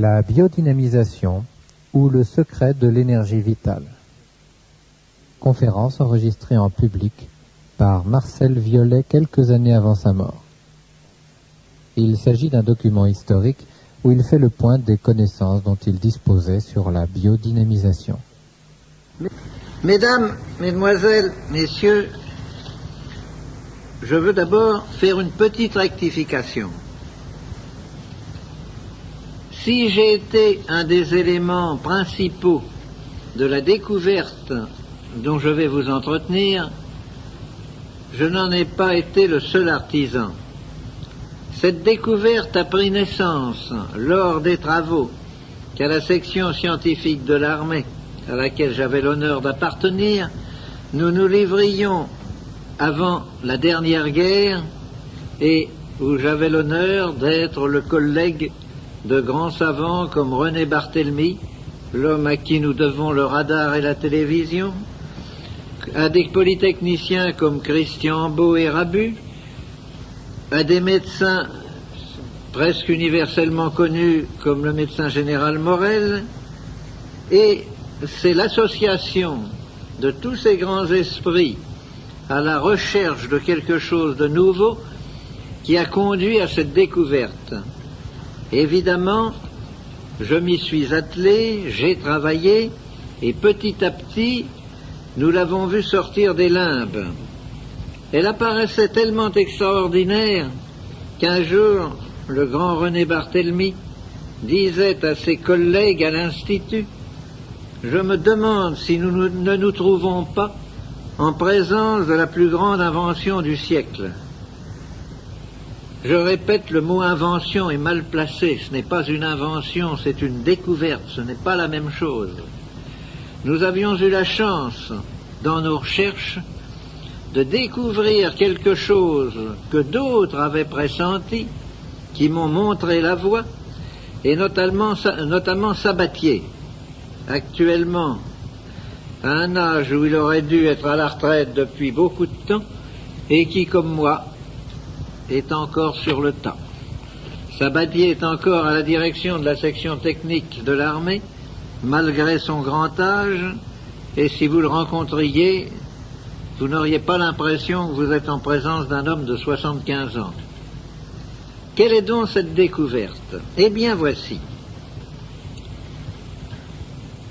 La biodynamisation ou le secret de l'énergie vitale. Conférence enregistrée en public par Marcel Violet quelques années avant sa mort. Il s'agit d'un document historique où il fait le point des connaissances dont il disposait sur la biodynamisation. Mesdames, Mesdemoiselles, Messieurs, je veux d'abord faire une petite rectification. Si j'ai été un des éléments principaux de la découverte dont je vais vous entretenir, je n'en ai pas été le seul artisan. Cette découverte a pris naissance lors des travaux qu'à la section scientifique de l'armée, à laquelle j'avais l'honneur d'appartenir, nous nous livrions avant la dernière guerre et où j'avais l'honneur d'être le collègue de grands savants comme René Barthélemy, l'homme à qui nous devons le radar et la télévision, à des polytechniciens comme Christian Beau et Rabu, à des médecins presque universellement connus comme le médecin général Morel, et c'est l'association de tous ces grands esprits à la recherche de quelque chose de nouveau qui a conduit à cette découverte. Évidemment, je m'y suis attelé, j'ai travaillé, et petit à petit, nous l'avons vu sortir des limbes. Elle apparaissait tellement extraordinaire qu'un jour, le grand René Barthélemy disait à ses collègues à l'Institut: « Je me demande si nous ne nous trouvons pas en présence de la plus grande invention du siècle. » Je répète, le mot invention est mal placé. Ce n'est pas une invention, c'est une découverte. Ce n'est pas la même chose. Nous avions eu la chance, dans nos recherches, de découvrir quelque chose que d'autres avaient pressenti, qui m'ont montré la voie, et notamment Sabatier, actuellement, à un âge où il aurait dû être à la retraite depuis beaucoup de temps, et qui, comme moi, est encore sur le tas. Sabatier est encore à la direction de la section technique de l'armée, malgré son grand âge, et si vous le rencontriez, vous n'auriez pas l'impression que vous êtes en présence d'un homme de 75 ans. Quelle est donc cette découverte? Eh bien voici.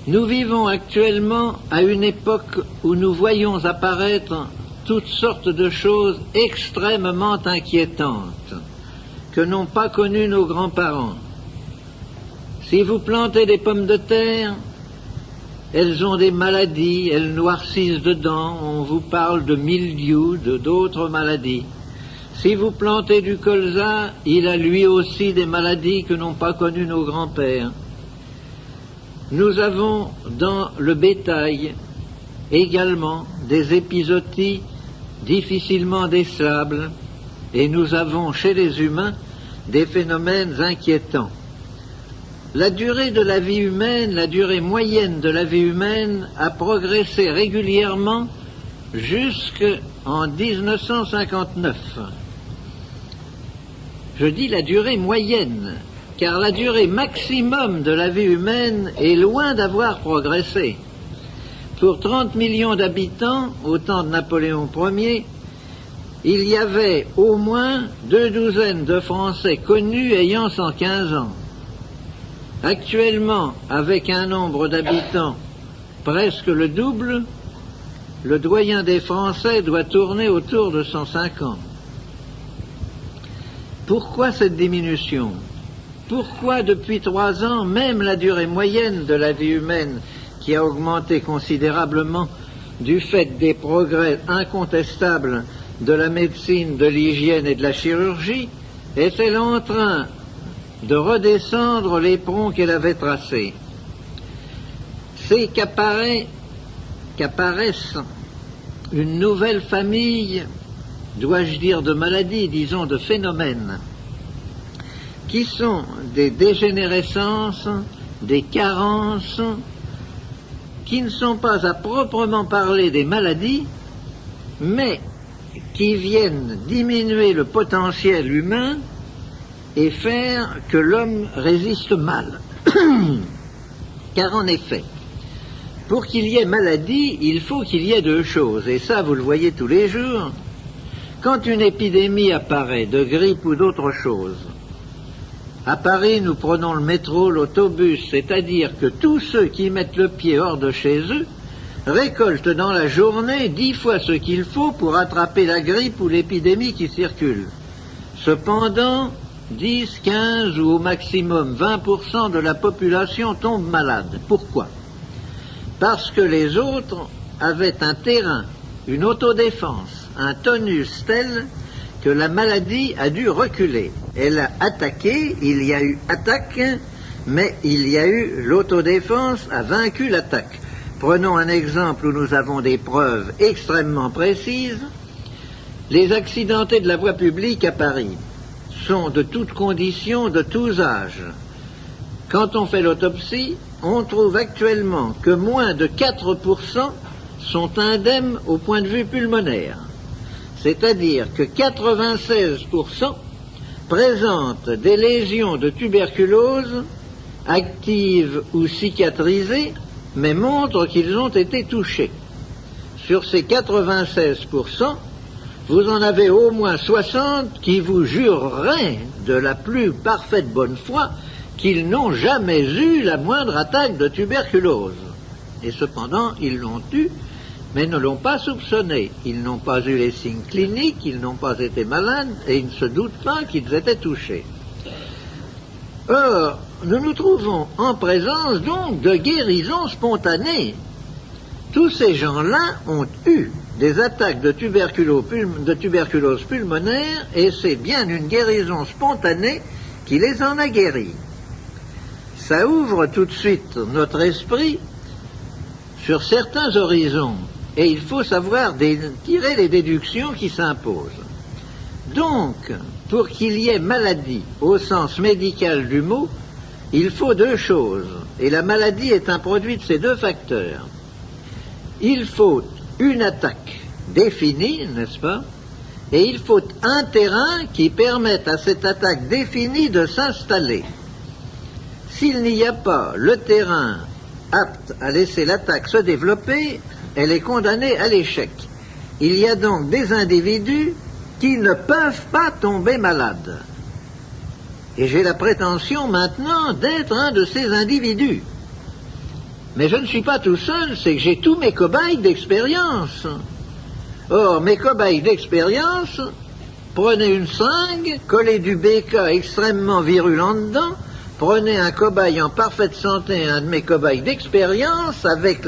Nous vivons actuellement à une époque où nous voyons apparaître toutes sortes de choses extrêmement inquiétantes que n'ont pas connues nos grands-parents. Si vous plantez des pommes de terre, elles ont des maladies, elles noircissent dedans, on vous parle de mildiou, d'autres maladies. Si vous plantez du colza, il a lui aussi des maladies que n'ont pas connues nos grands-pères. Nous avons dans le bétail également des épizooties difficilement décelables, et nous avons chez les humains des phénomènes inquiétants. La durée de la vie humaine, la durée moyenne de la vie humaine a progressé régulièrement jusqu'en 1959. Je dis la durée moyenne, car la durée maximum de la vie humaine est loin d'avoir progressé. Pour 30 millions d'habitants, au temps de Napoléon Ier, il y avait au moins 2 douzaines de Français connus ayant 115 ans. Actuellement, avec un nombre d'habitants presque le double, le doyen des Français doit tourner autour de 105 ans. Pourquoi cette diminution? Pourquoi depuis 3 ans, même la durée moyenne de la vie humaine, qui a augmenté considérablement du fait des progrès incontestables de la médecine, de l'hygiène et de la chirurgie, est-elle en train de redescendre l'éperon qu'elle avait tracé? C'est qu'apparaissent une nouvelle famille, dois-je dire de maladies, disons de phénomènes, qui sont des dégénérescences, des carences, qui ne sont pas à proprement parler des maladies, mais qui viennent diminuer le potentiel humain et faire que l'homme résiste mal. Car en effet, pour qu'il y ait maladie, il faut qu'il y ait deux choses, et ça vous le voyez tous les jours. Quand une épidémie apparaît, de grippe ou d'autre chose, à Paris, nous prenons le métro, l'autobus, c'est-à-dire que tous ceux qui mettent le pied hors de chez eux récoltent dans la journée 10 fois ce qu'il faut pour attraper la grippe ou l'épidémie qui circule. Cependant, 10, 15 ou au maximum 20% de la population tombe malade. Pourquoi? Parce que les autres avaient un terrain, une autodéfense, un tonus tel que la maladie a dû reculer. Elle a attaqué, il y a eu attaque, mais il y a eu l'autodéfense a vaincu l'attaque. Prenons un exemple où nous avons des preuves extrêmement précises. Les accidentés de la voie publique à Paris sont de toutes conditions, de tous âges. Quand on fait l'autopsie, on trouve actuellement que moins de 4% sont indemnes au point de vue pulmonaire. C'est-à-dire que 96% présentent des lésions de tuberculose actives ou cicatrisées, mais montrent qu'ils ont été touchés. Sur ces 96%, vous en avez au moins 60 qui vous jureraient de la plus parfaite bonne foi qu'ils n'ont jamais eu la moindre attaque de tuberculose. Et cependant, ils l'ont eu, mais ne l'ont pas soupçonné. Ils n'ont pas eu les signes cliniques, ils n'ont pas été malades, et ils ne se doutent pas qu'ils étaient touchés. Or, nous nous trouvons en présence donc de guérisons spontanées. Tous ces gens-là ont eu des attaques de tuberculose pulmonaire, et c'est bien une guérison spontanée qui les en a guéris. Ça ouvre tout de suite notre esprit sur certains horizons. Et il faut savoir tirer les déductions qui s'imposent. Donc, pour qu'il y ait maladie au sens médical du mot, il faut deux choses. Et la maladie est un produit de ces deux facteurs. Il faut une attaque définie, n'est-ce pas? Et il faut un terrain qui permette à cette attaque définie de s'installer. S'il n'y a pas le terrain apte à laisser l'attaque se développer, elle est condamnée à l'échec. Il y a donc des individus qui ne peuvent pas tomber malades. Et j'ai la prétention maintenant d'être un de ces individus. Mais je ne suis pas tout seul, c'est que j'ai tous mes cobayes d'expérience. Or, mes cobayes d'expérience, prenez une seringue, collez du BK extrêmement virulent dedans, prenez un cobaye en parfaite santé, un de mes cobayes d'expérience, avec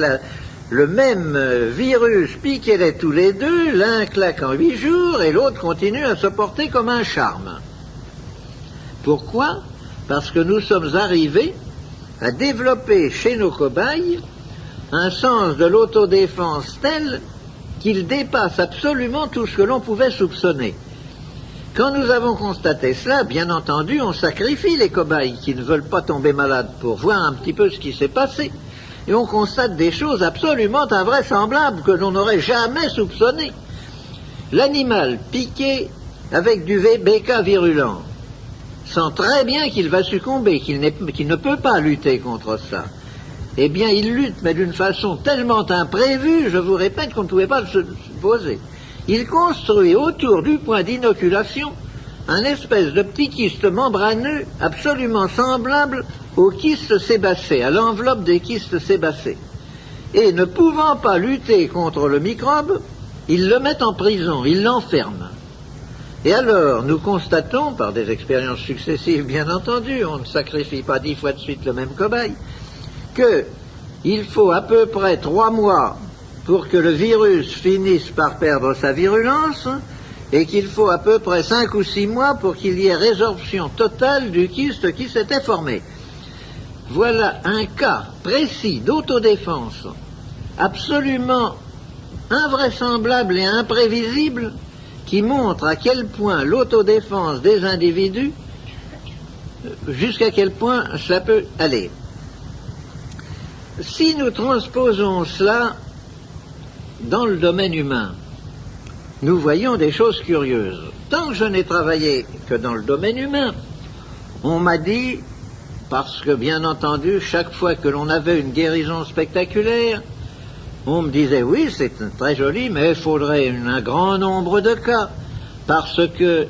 le même virus, piquez-les tous les deux, l'un claque en 8 jours et l'autre continue à se porter comme un charme. Pourquoi? Parce que nous sommes arrivés à développer chez nos cobayes un sens de l'autodéfense tel qu'il dépasse absolument tout ce que l'on pouvait soupçonner. Quand nous avons constaté cela, bien entendu, on sacrifie les cobayes qui ne veulent pas tomber malades pour voir un petit peu ce qui s'est passé. Et on constate des choses absolument invraisemblables que l'on n'aurait jamais soupçonnées. L'animal piqué avec du BK virulent sent très bien qu'il va succomber, qu'il ne peut pas lutter contre ça. Eh bien, il lutte, mais d'une façon tellement imprévue, je vous répète, qu'on ne pouvait pas le supposer. Il construit autour du point d'inoculation un espèce de petit kyste membraneux absolument semblable aux kystes sébacés, à l'enveloppe des kystes sébacés. Et ne pouvant pas lutter contre le microbe, ils le mettent en prison, ils l'enferment. Et alors, nous constatons, par des expériences successives bien entendu, on ne sacrifie pas 10 fois de suite le même cobaye, qu'il faut à peu près 3 mois pour que le virus finisse par perdre sa virulence, et qu'il faut à peu près 5 ou 6 mois pour qu'il y ait résorption totale du kyste qui s'était formé. Voilà un cas précis d'autodéfense absolument invraisemblable et imprévisible qui montre à quel point l'autodéfense des individus, jusqu'à quel point ça peut aller. Si nous transposons cela dans le domaine humain, nous voyons des choses curieuses. Tant que je n'ai travaillé que dans le domaine humain, on m'a dit, parce que, bien entendu, chaque fois que l'on avait une guérison spectaculaire, on me disait, oui, c'est très joli, mais il faudrait un grand nombre de cas, parce que,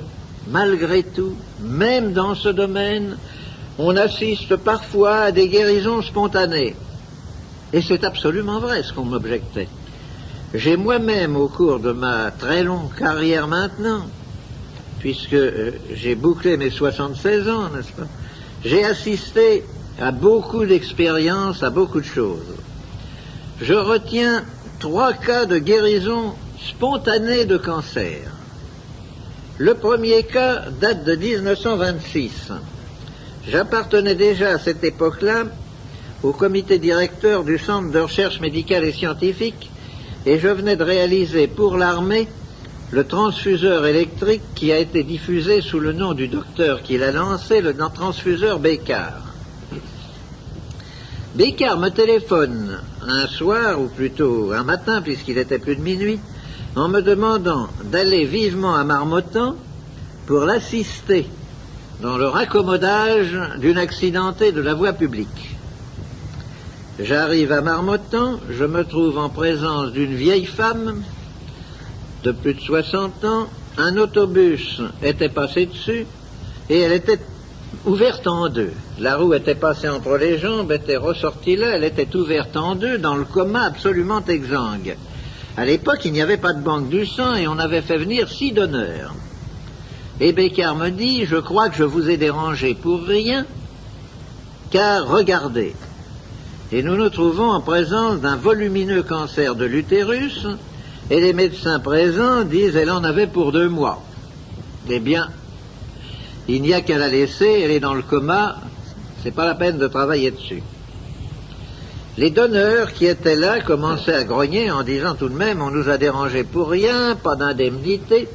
malgré tout, même dans ce domaine, on assiste parfois à des guérisons spontanées. Et c'est absolument vrai ce qu'on m'objectait. J'ai moi-même, au cours de ma très longue carrière maintenant, puisque j'ai bouclé mes 76 ans, n'est-ce pas, j'ai assisté à beaucoup d'expériences, à beaucoup de choses. Je retiens 3 cas de guérison spontanée de cancer. Le premier cas date de 1926. J'appartenais déjà à cette époque-là au comité directeur du Centre de recherche médicale et scientifique et je venais de réaliser pour l'armée le transfuseur électrique qui a été diffusé sous le nom du docteur qui l'a lancé, le transfuseur Bécard. Bécard me téléphone un soir, ou plutôt un matin, puisqu'il était plus de minuit, en me demandant d'aller vivement à Marmottan pour l'assister dans le raccommodage d'une accidentée de la voie publique. J'arrive à Marmottan, je me trouve en présence d'une vieille femme de plus de 60 ans, un autobus était passé dessus et elle était ouverte en deux. La roue était passée entre les jambes, était ressortie là, elle était ouverte en deux dans le coma absolument exsangue. À l'époque, il n'y avait pas de banque du sang et on avait fait venir 6 donneurs. Et Bécard me dit, je crois que je vous ai dérangé pour rien, car regardez. Et nous nous trouvons en présence d'un volumineux cancer de l'utérus, et les médecins présents disent, elle en avait pour 2 mois. Eh bien, il n'y a qu'à la laisser, elle est dans le coma, c'est pas la peine de travailler dessus. Les donneurs qui étaient là commençaient à grogner en disant tout de même, on nous a dérangé pour rien, pas d'indemnité.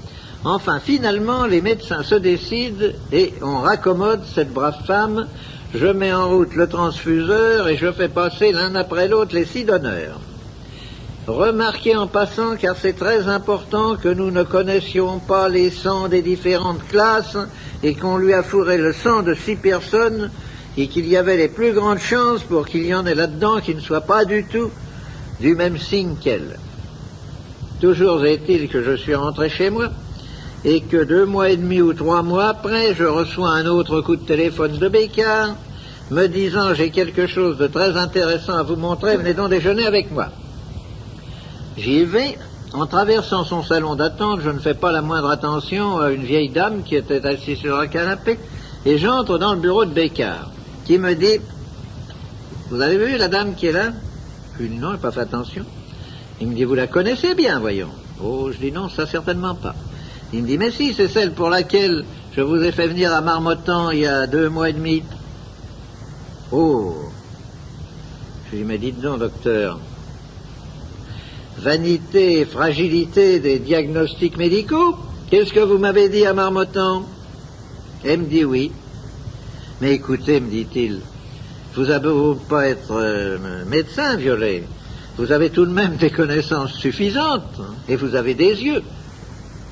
Enfin, finalement, les médecins se décident et on raccommode cette brave femme. Je mets en route le transfuseur et je fais passer l'un après l'autre les 6 donneurs. Remarquez en passant, car c'est très important, que nous ne connaissions pas les sangs des différentes classes et qu'on lui a fourré le sang de 6 personnes et qu'il y avait les plus grandes chances pour qu'il y en ait là-dedans qui ne soient pas du tout du même signe qu'elle. Toujours est-il que je suis rentré chez moi et que 2 mois et demi ou 3 mois après, je reçois un autre coup de téléphone de Bécard me disant « J'ai quelque chose de très intéressant à vous montrer, venez donc déjeuner avec moi ». J'y vais. En traversant son salon d'attente, je ne fais pas la moindre attention à une vieille dame qui était assise sur un canapé et j'entre dans le bureau de Bécard qui me dit « Vous avez vu la dame qui est là ?» Je lui dis « Non, je n'ai pas fait attention ». Il me dit « Vous la connaissez bien, voyons ». Oh, je dis « Non, ça certainement pas ». Il me dit « Mais si, c'est celle pour laquelle je vous ai fait venir à Marmottan il y a 2 mois et demi. » Oh. Je lui dis « Mais dites donc, docteur, vanité et fragilité des diagnostics médicaux, qu'est-ce que vous m'avez dit à Marmottan ?» Elle me dit « Oui. » Mais écoutez, me dit-il, vous avez beau pas être médecin, Violet, vous avez tout de même des connaissances suffisantes, et vous avez des yeux.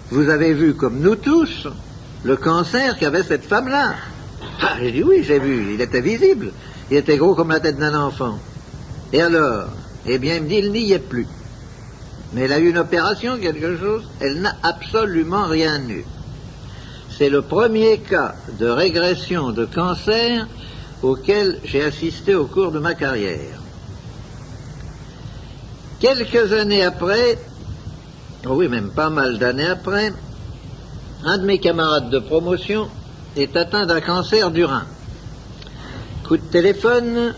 Vous avez vu, comme nous tous, le cancer qu'avait cette femme-là. Ah, j'ai dit oui, j'ai vu, il était visible, il était gros comme la tête d'un enfant. Et alors, eh bien, il me dit, il n'y est plus. Mais elle a eu une opération, quelque chose, elle n'a absolument rien eu. C'est le premier cas de régression de cancer auquel j'ai assisté au cours de ma carrière. Quelques années après, oh oui, même pas mal d'années après, un de mes camarades de promotion est atteint d'un cancer du rein. Coup de téléphone,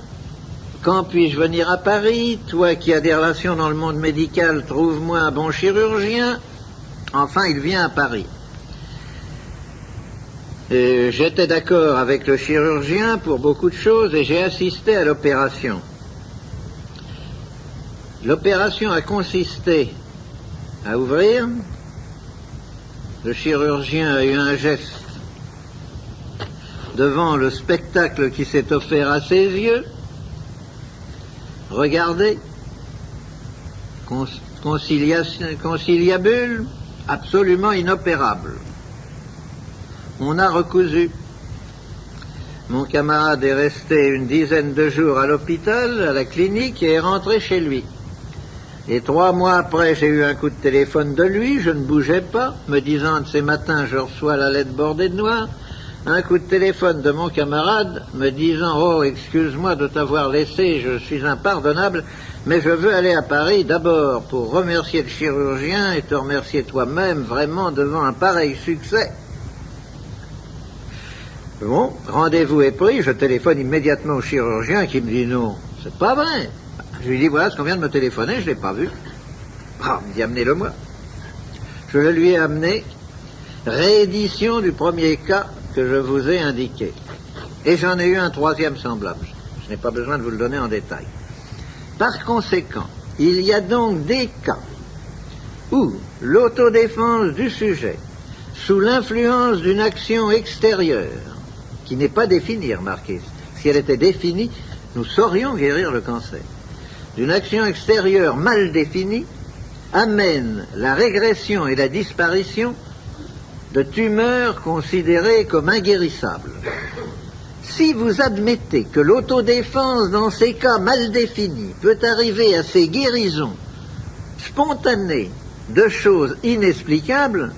quand puis-je venir à Paris? Toi qui as des relations dans le monde médical, trouve-moi un bon chirurgien. Enfin, il vient à Paris. J'étais d'accord avec le chirurgien pour beaucoup de choses et j'ai assisté à l'opération. L'opération a consisté à ouvrir. Le chirurgien a eu un geste devant le spectacle qui s'est offert à ses yeux. Regardez, conciliabule, absolument inopérable. On a recousu. Mon camarade est resté une dizaine de jours à l'hôpital, à la clinique, et est rentré chez lui. Et 3 mois après, j'ai eu un coup de téléphone de lui, je ne bougeais pas, me disant un de ces matins, je reçois la lettre bordée de noir. Un coup de téléphone de mon camarade, me disant, oh, excuse-moi de t'avoir laissé, je suis impardonnable, mais je veux aller à Paris d'abord pour remercier le chirurgien et te remercier toi-même vraiment devant un pareil succès. Bon, rendez-vous est pris, je téléphone immédiatement au chirurgien qui me dit non, c'est pas vrai. Je lui dis voilà ce qu'on vient de me téléphoner, je ne l'ai pas vu. Ah, il me dit amenez-le moi. Je le lui ai amené, réédition du premier cas que je vous ai indiqué. Et j'en ai eu un 3e semblable. Je n'ai pas besoin de vous le donner en détail. Par conséquent, il y a donc des cas où l'autodéfense du sujet, sous l'influence d'une action extérieure, qui n'est pas définie, remarquez, si elle était définie, nous saurions guérir le cancer, d'une action extérieure mal définie, amène la régression et la disparition de tumeurs considérées comme inguérissables. Si vous admettez que l'autodéfense dans ces cas mal définis peut arriver à ces guérisons spontanées de choses inexplicables,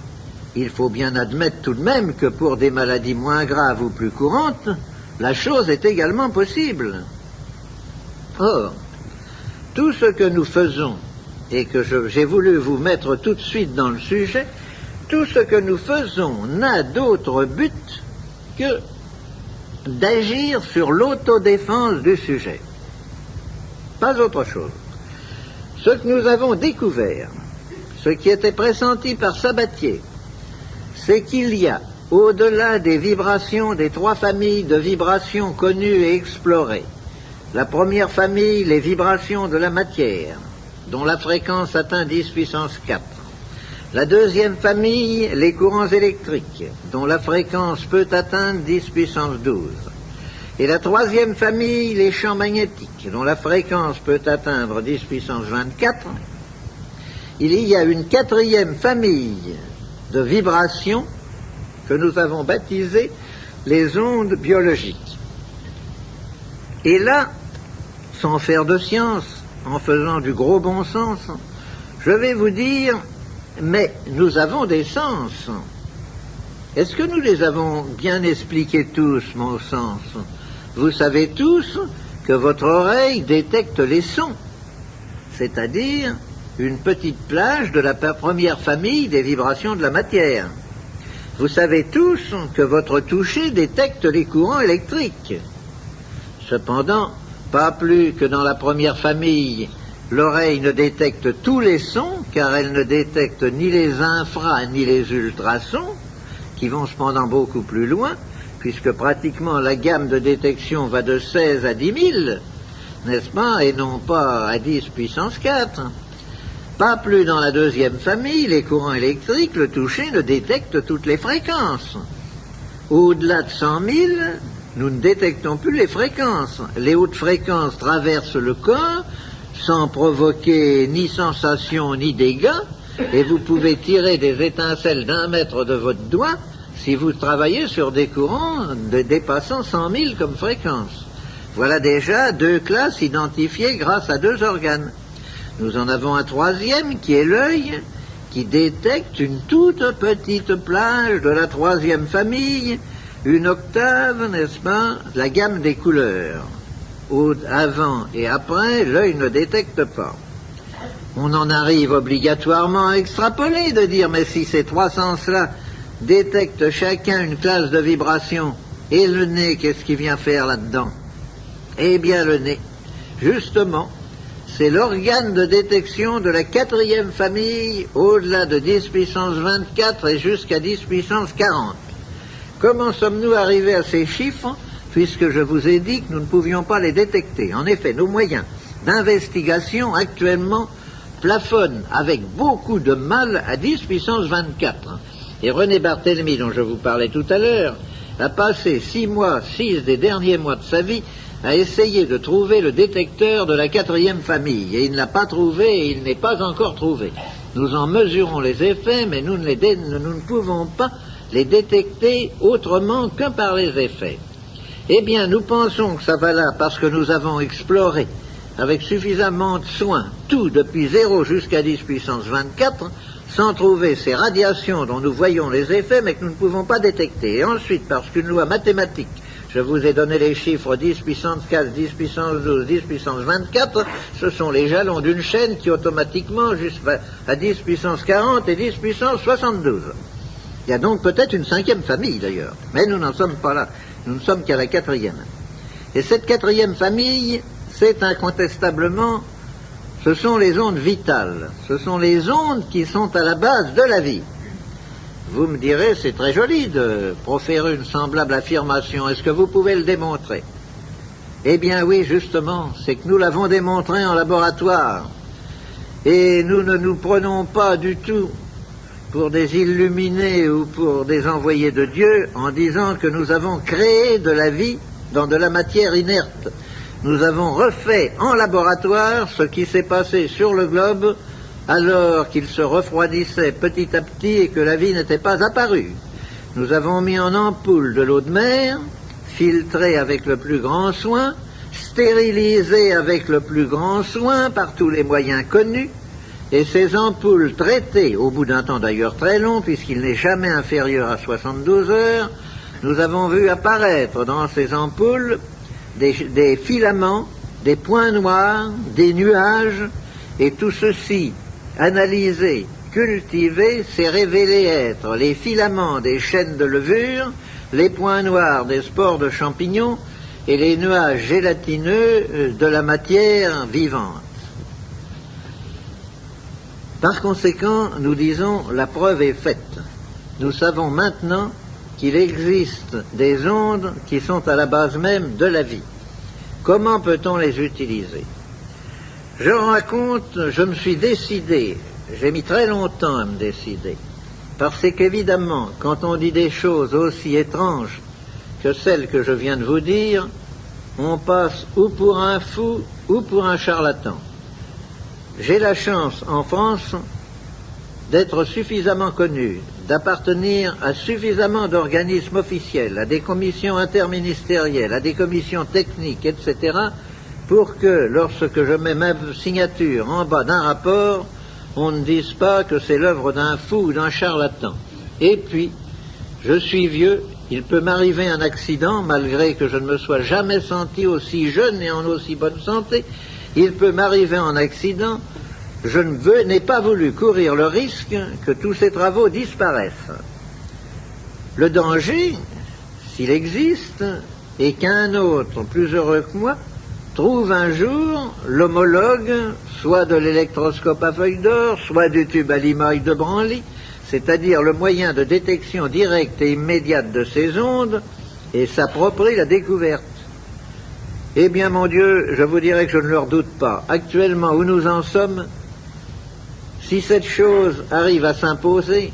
il faut bien admettre tout de même que pour des maladies moins graves ou plus courantes, la chose est également possible. Or, tout ce que nous faisons, et que j'ai voulu vous mettre tout de suite dans le sujet, tout ce que nous faisons n'a d'autre but que d'agir sur l'autodéfense du sujet. Pas autre chose. Ce que nous avons découvert, ce qui était pressenti par Sabatier, c'est qu'il y a, au-delà des vibrations, des 3 familles de vibrations connues et explorées, la première famille, les vibrations de la matière, dont la fréquence atteint 10 puissance 4. La deuxième famille, les courants électriques, dont la fréquence peut atteindre 10 puissance 12. Et la troisième famille, les champs magnétiques, dont la fréquence peut atteindre 10 puissance 24. Il y a une 4e famille de vibrations que nous avons baptisées les ondes biologiques. Et là, sans faire de science, en faisant du gros bon sens, je vais vous dire, mais nous avons des sens. Est-ce que nous les avons bien expliqués tous, mon sens? Vous savez tous que votre oreille détecte les sons, c'est-à-dire une petite plage de la première famille des vibrations de la matière. Vous savez tous que votre toucher détecte les courants électriques. Cependant, pas plus que dans la première famille, l'oreille ne détecte tous les sons, car elle ne détecte ni les infra ni les ultrasons, qui vont cependant beaucoup plus loin, puisque pratiquement la gamme de détection va de 16 à 10 000, n'est-ce pas, et non pas à 10 puissance 4. Pas plus dans la deuxième famille, les courants électriques, le toucher ne détecte toutes les fréquences. Au-delà de 100 000, nous ne détectons plus les fréquences. Les hautes fréquences traversent le corps sans provoquer ni sensation ni dégâts, et vous pouvez tirer des étincelles d'1 mètre de votre doigt si vous travaillez sur des courants dépassant 100 000 comme fréquence. Voilà déjà 2 classes identifiées grâce à 2 organes. Nous en avons un 3e qui est l'œil, qui détecte une toute petite plage de la 3e famille, une octave, n'est-ce pas, la gamme des couleurs. Avant et après, l'œil ne détecte pas. On en arrive obligatoirement à extrapoler, de dire, mais si ces 3 sens-là détectent chacun une classe de vibration, et le nez, qu'est-ce qu'il vient faire là-dedans? Eh bien, le nez, justement, c'est l'organe de détection de la 4e famille, au-delà de 10 puissance 24 et jusqu'à 10 puissance 40. Comment sommes-nous arrivés à ces chiffres, puisque je vous ai dit que nous ne pouvions pas les détecter? En effet, nos moyens d'investigation actuellement plafonnent avec beaucoup de mal à 10 puissance 24. Et René Barthélemy, dont je vous parlais tout à l'heure, a passé 6 des derniers mois de sa vie à essayer de trouver le détecteur de la 4e famille. Et il ne l'a pas trouvé et il n'est pas encore trouvé. Nous en mesurons les effets, mais nous ne pouvons pas les détecter autrement que par les effets. Eh bien, nous pensons que ça va là parce que nous avons exploré avec suffisamment de soin tout depuis 0 jusqu'à 10 puissance 24, sans trouver ces radiations dont nous voyons les effets, mais que nous ne pouvons pas détecter. Et ensuite, parce qu'une loi mathématique, je vous ai donné les chiffres 10 puissance 4, 10 puissance 12, 10 puissance 24, ce sont les jalons d'une chaîne qui automatiquement, jusqu'à 10 puissance 40 et 10 puissance 72. Il y a donc peut-être une 5e famille d'ailleurs, mais nous n'en sommes pas là, nous ne sommes qu'à la 4e. Et cette 4e famille, c'est incontestablement, ce sont les ondes vitales, ce sont les ondes qui sont à la base de la vie. Vous me direz, c'est très joli de proférer une semblable affirmation, est-ce que vous pouvez le démontrer? Eh bien oui, justement, c'est que nous l'avons démontré en laboratoire, et nous ne nous prenons pas du tout pour des illuminés ou pour des envoyés de Dieu en disant que nous avons créé de la vie dans de la matière inerte. Nous avons refait en laboratoire ce qui s'est passé sur le globe alors qu'il se refroidissait petit à petit et que la vie n'était pas apparue. Nous avons mis en ampoule de l'eau de mer, filtrée avec le plus grand soin, stérilisée avec le plus grand soin par tous les moyens connus, et ces ampoules traitées, au bout d'un temps d'ailleurs très long, puisqu'il n'est jamais inférieur à 72 heures, nous avons vu apparaître dans ces ampoules des filaments, des points noirs, des nuages, et tout ceci, analysé, cultivé, s'est révélé être les filaments des chaînes de levure, les points noirs des spores de champignons et les nuages gélatineux de la matière vivante. Par conséquent, nous disons, la preuve est faite. Nous savons maintenant qu'il existe des ondes qui sont à la base même de la vie. Comment peut-on les utiliser? Je me suis décidé, j'ai mis très longtemps à me décider, parce qu'évidemment, quand on dit des choses aussi étranges que celles que je viens de vous dire, on passe ou pour un fou ou pour un charlatan. J'ai la chance en France d'être suffisamment connu, d'appartenir à suffisamment d'organismes officiels, à des commissions interministérielles, à des commissions techniques, etc., pour que, lorsque je mets ma signature en bas d'un rapport, on ne dise pas que c'est l'œuvre d'un fou ou d'un charlatan. Et puis, je suis vieux, il peut m'arriver un accident, malgré que je ne me sois jamais senti aussi jeune et en aussi bonne santé, il peut m'arriver un accident, je n'ai pas voulu courir le risque que tous ces travaux disparaissent. Le danger, s'il existe, est qu'un autre, plus heureux que moi, trouve un jour l'homologue, soit de l'électroscope à feuille d'or, soit du tube à limaille de Branly, c'est-à-dire le moyen de détection directe et immédiate de ces ondes, et s'approprie la découverte. Eh bien, mon Dieu, je vous dirais que je ne leur doute pas. Actuellement, où nous en sommes, si cette chose arrive à s'imposer,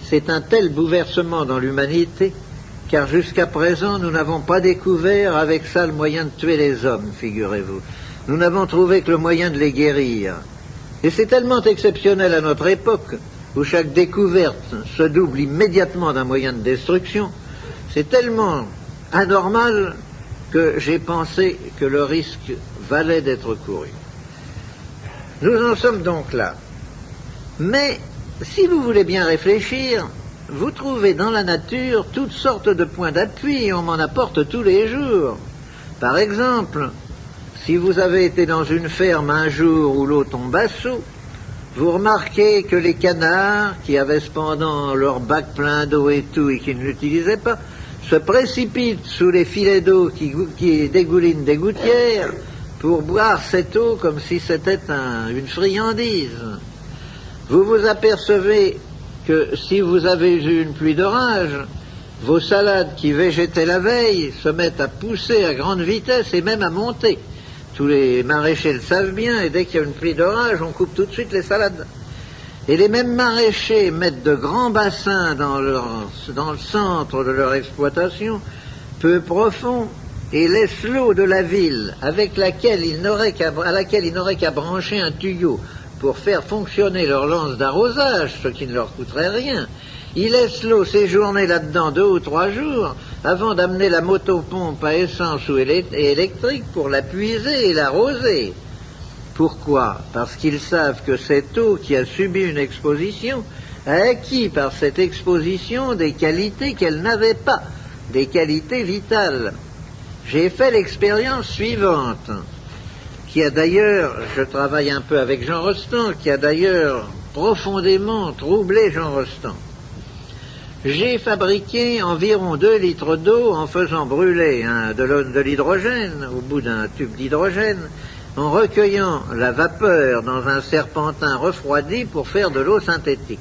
c'est un tel bouleversement dans l'humanité, car jusqu'à présent, nous n'avons pas découvert avec ça le moyen de tuer les hommes, figurez-vous. Nous n'avons trouvé que le moyen de les guérir. Et c'est tellement exceptionnel à notre époque, où chaque découverte se double immédiatement d'un moyen de destruction, c'est tellement anormal que j'ai pensé que le risque valait d'être couru. Nous en sommes donc là. Mais, si vous voulez bien réfléchir, vous trouvez dans la nature toutes sortes de points d'appui et on m'en apporte tous les jours. Par exemple, si vous avez été dans une ferme un jour où l'eau tombe à seau, vous remarquez que les canards, qui avaient cependant leur bac plein d'eau et tout et qui ne l'utilisaient pas, se précipitent sous les filets d'eau qui dégoulinent des gouttières pour boire cette eau comme si c'était une friandise. Vous vous apercevez que si vous avez eu une pluie d'orage, vos salades qui végétaient la veille se mettent à pousser à grande vitesse et même à monter. Tous les maraîchers le savent bien, et dès qu'il y a une pluie d'orage, on coupe tout de suite les salades. Et les mêmes maraîchers mettent de grands bassins dans le centre de leur exploitation, peu profonds, et laissent l'eau de la ville, à laquelle ils n'auraient qu'à brancher un tuyau pour faire fonctionner leur lance d'arrosage, ce qui ne leur coûterait rien. Ils laissent l'eau séjourner là-dedans 2 ou 3 jours, avant d'amener la motopompe à essence ou électrique pour la puiser et l'arroser. Pourquoi? Parce qu'ils savent que cette eau qui a subi une exposition a acquis par cette exposition des qualités qu'elle n'avait pas, des qualités vitales. J'ai fait l'expérience suivante, qui a d'ailleurs, je travaille un peu avec Jean Rostand, qui a d'ailleurs profondément troublé Jean Rostand. J'ai fabriqué environ 2 litres d'eau en faisant brûler de l'hydrogène, au bout d'un tube d'hydrogène, en recueillant la vapeur dans un serpentin refroidi pour faire de l'eau synthétique.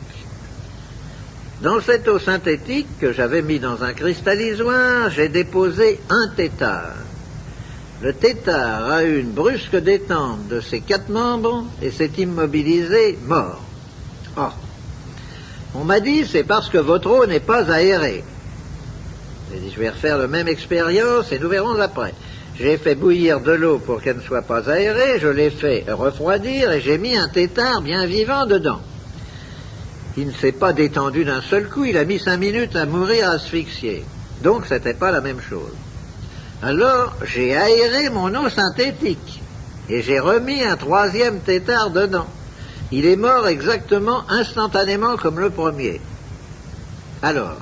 Dans cette eau synthétique que j'avais mis dans un cristallisoire, j'ai déposé un tétard. Le tétard a eu une brusque détente de ses 4 membres et s'est immobilisé mort. Oh. On m'a dit, c'est parce que votre eau n'est pas aérée. J'ai dit, je vais refaire la même expérience et nous verrons après. J'ai fait bouillir de l'eau pour qu'elle ne soit pas aérée, je l'ai fait refroidir et j'ai mis un tétard bien vivant dedans. Il ne s'est pas détendu d'un seul coup, il a mis 5 minutes à mourir asphyxié. Donc c'était pas la même chose. Alors j'ai aéré mon eau synthétique et j'ai remis un 3e tétard dedans. Il est mort exactement instantanément comme le premier. Alors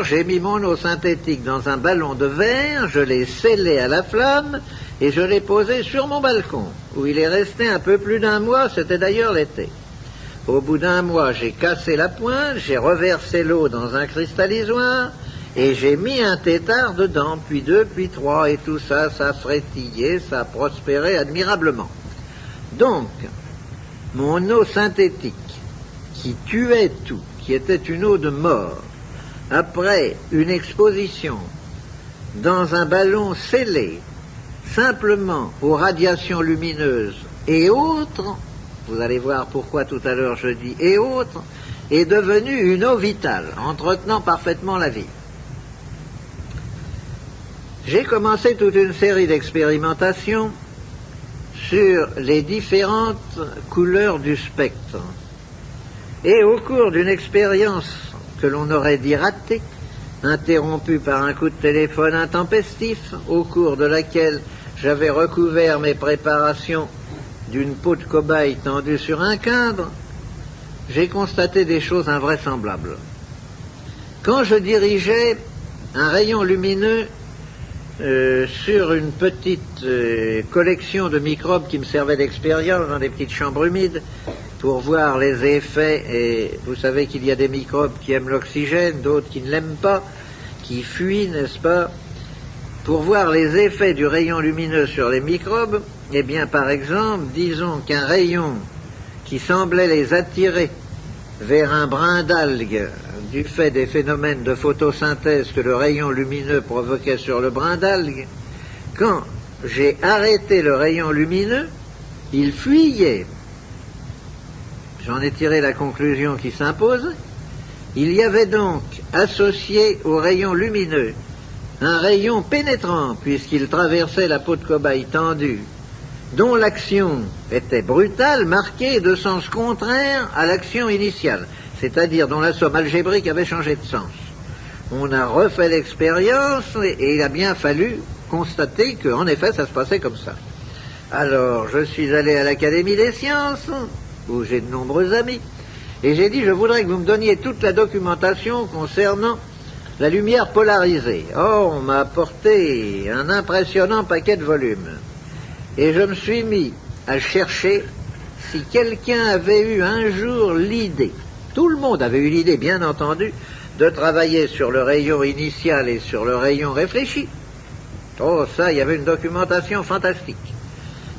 j'ai mis mon eau synthétique dans un ballon de verre, je l'ai scellé à la flamme et je l'ai posé sur mon balcon, où il est resté un peu plus d'1 mois, c'était d'ailleurs l'été. Au bout d'1 mois, j'ai cassé la pointe, j'ai reversé l'eau dans un cristallisoire et j'ai mis un tétard dedans, puis 2, puis 3, et tout ça, ça a frétillé, ça a prospéré admirablement. Donc, mon eau synthétique, qui tuait tout, qui était une eau de mort, après une exposition dans un ballon scellé, simplement aux radiations lumineuses et autres, vous allez voir pourquoi tout à l'heure je dis et autres, est devenue une eau vitale, entretenant parfaitement la vie. J'ai commencé toute une série d'expérimentations sur les différentes couleurs du spectre. Et au cours d'une expérience que l'on aurait dit ratée, interrompue par un coup de téléphone intempestif, au cours de laquelle j'avais recouvert mes préparations d'une peau de cobaye tendue sur un cadre, j'ai constaté des choses invraisemblables. Quand je dirigeais un rayon lumineux sur une petite collection de microbes qui me servait d'expérience dans des petites chambres humides pour voir les effets, et vous savez qu'il y a des microbes qui aiment l'oxygène, d'autres qui ne l'aiment pas, qui fuient, n'est-ce pas, pour voir les effets du rayon lumineux sur les microbes. Eh bien, par exemple, disons qu'un rayon qui semblait les attirer vers un brin d'algue du fait des phénomènes de photosynthèse que le rayon lumineux provoquait sur le brin d'algue, quand j'ai arrêté le rayon lumineux, il fuyait. J'en ai tiré la conclusion qui s'impose. Il y avait donc associé au rayon lumineux un rayon pénétrant, puisqu'il traversait la peau de cobaye tendue, dont l'action était brutale, marquée de sens contraire à l'action initiale, c'est-à-dire dont la somme algébrique avait changé de sens. On a refait l'expérience et il a bien fallu constater qu'en effet ça se passait comme ça. Alors je suis allé à l'Académie des sciences, où j'ai de nombreux amis, et j'ai dit je voudrais que vous me donniez toute la documentation concernant la lumière polarisée. Or on m'a apporté un impressionnant paquet de volumes. Et je me suis mis à chercher si quelqu'un avait eu un jour l'idée, tout le monde avait eu l'idée bien entendu, de travailler sur le rayon initial et sur le rayon réfléchi. Oh ça, il y avait une documentation fantastique.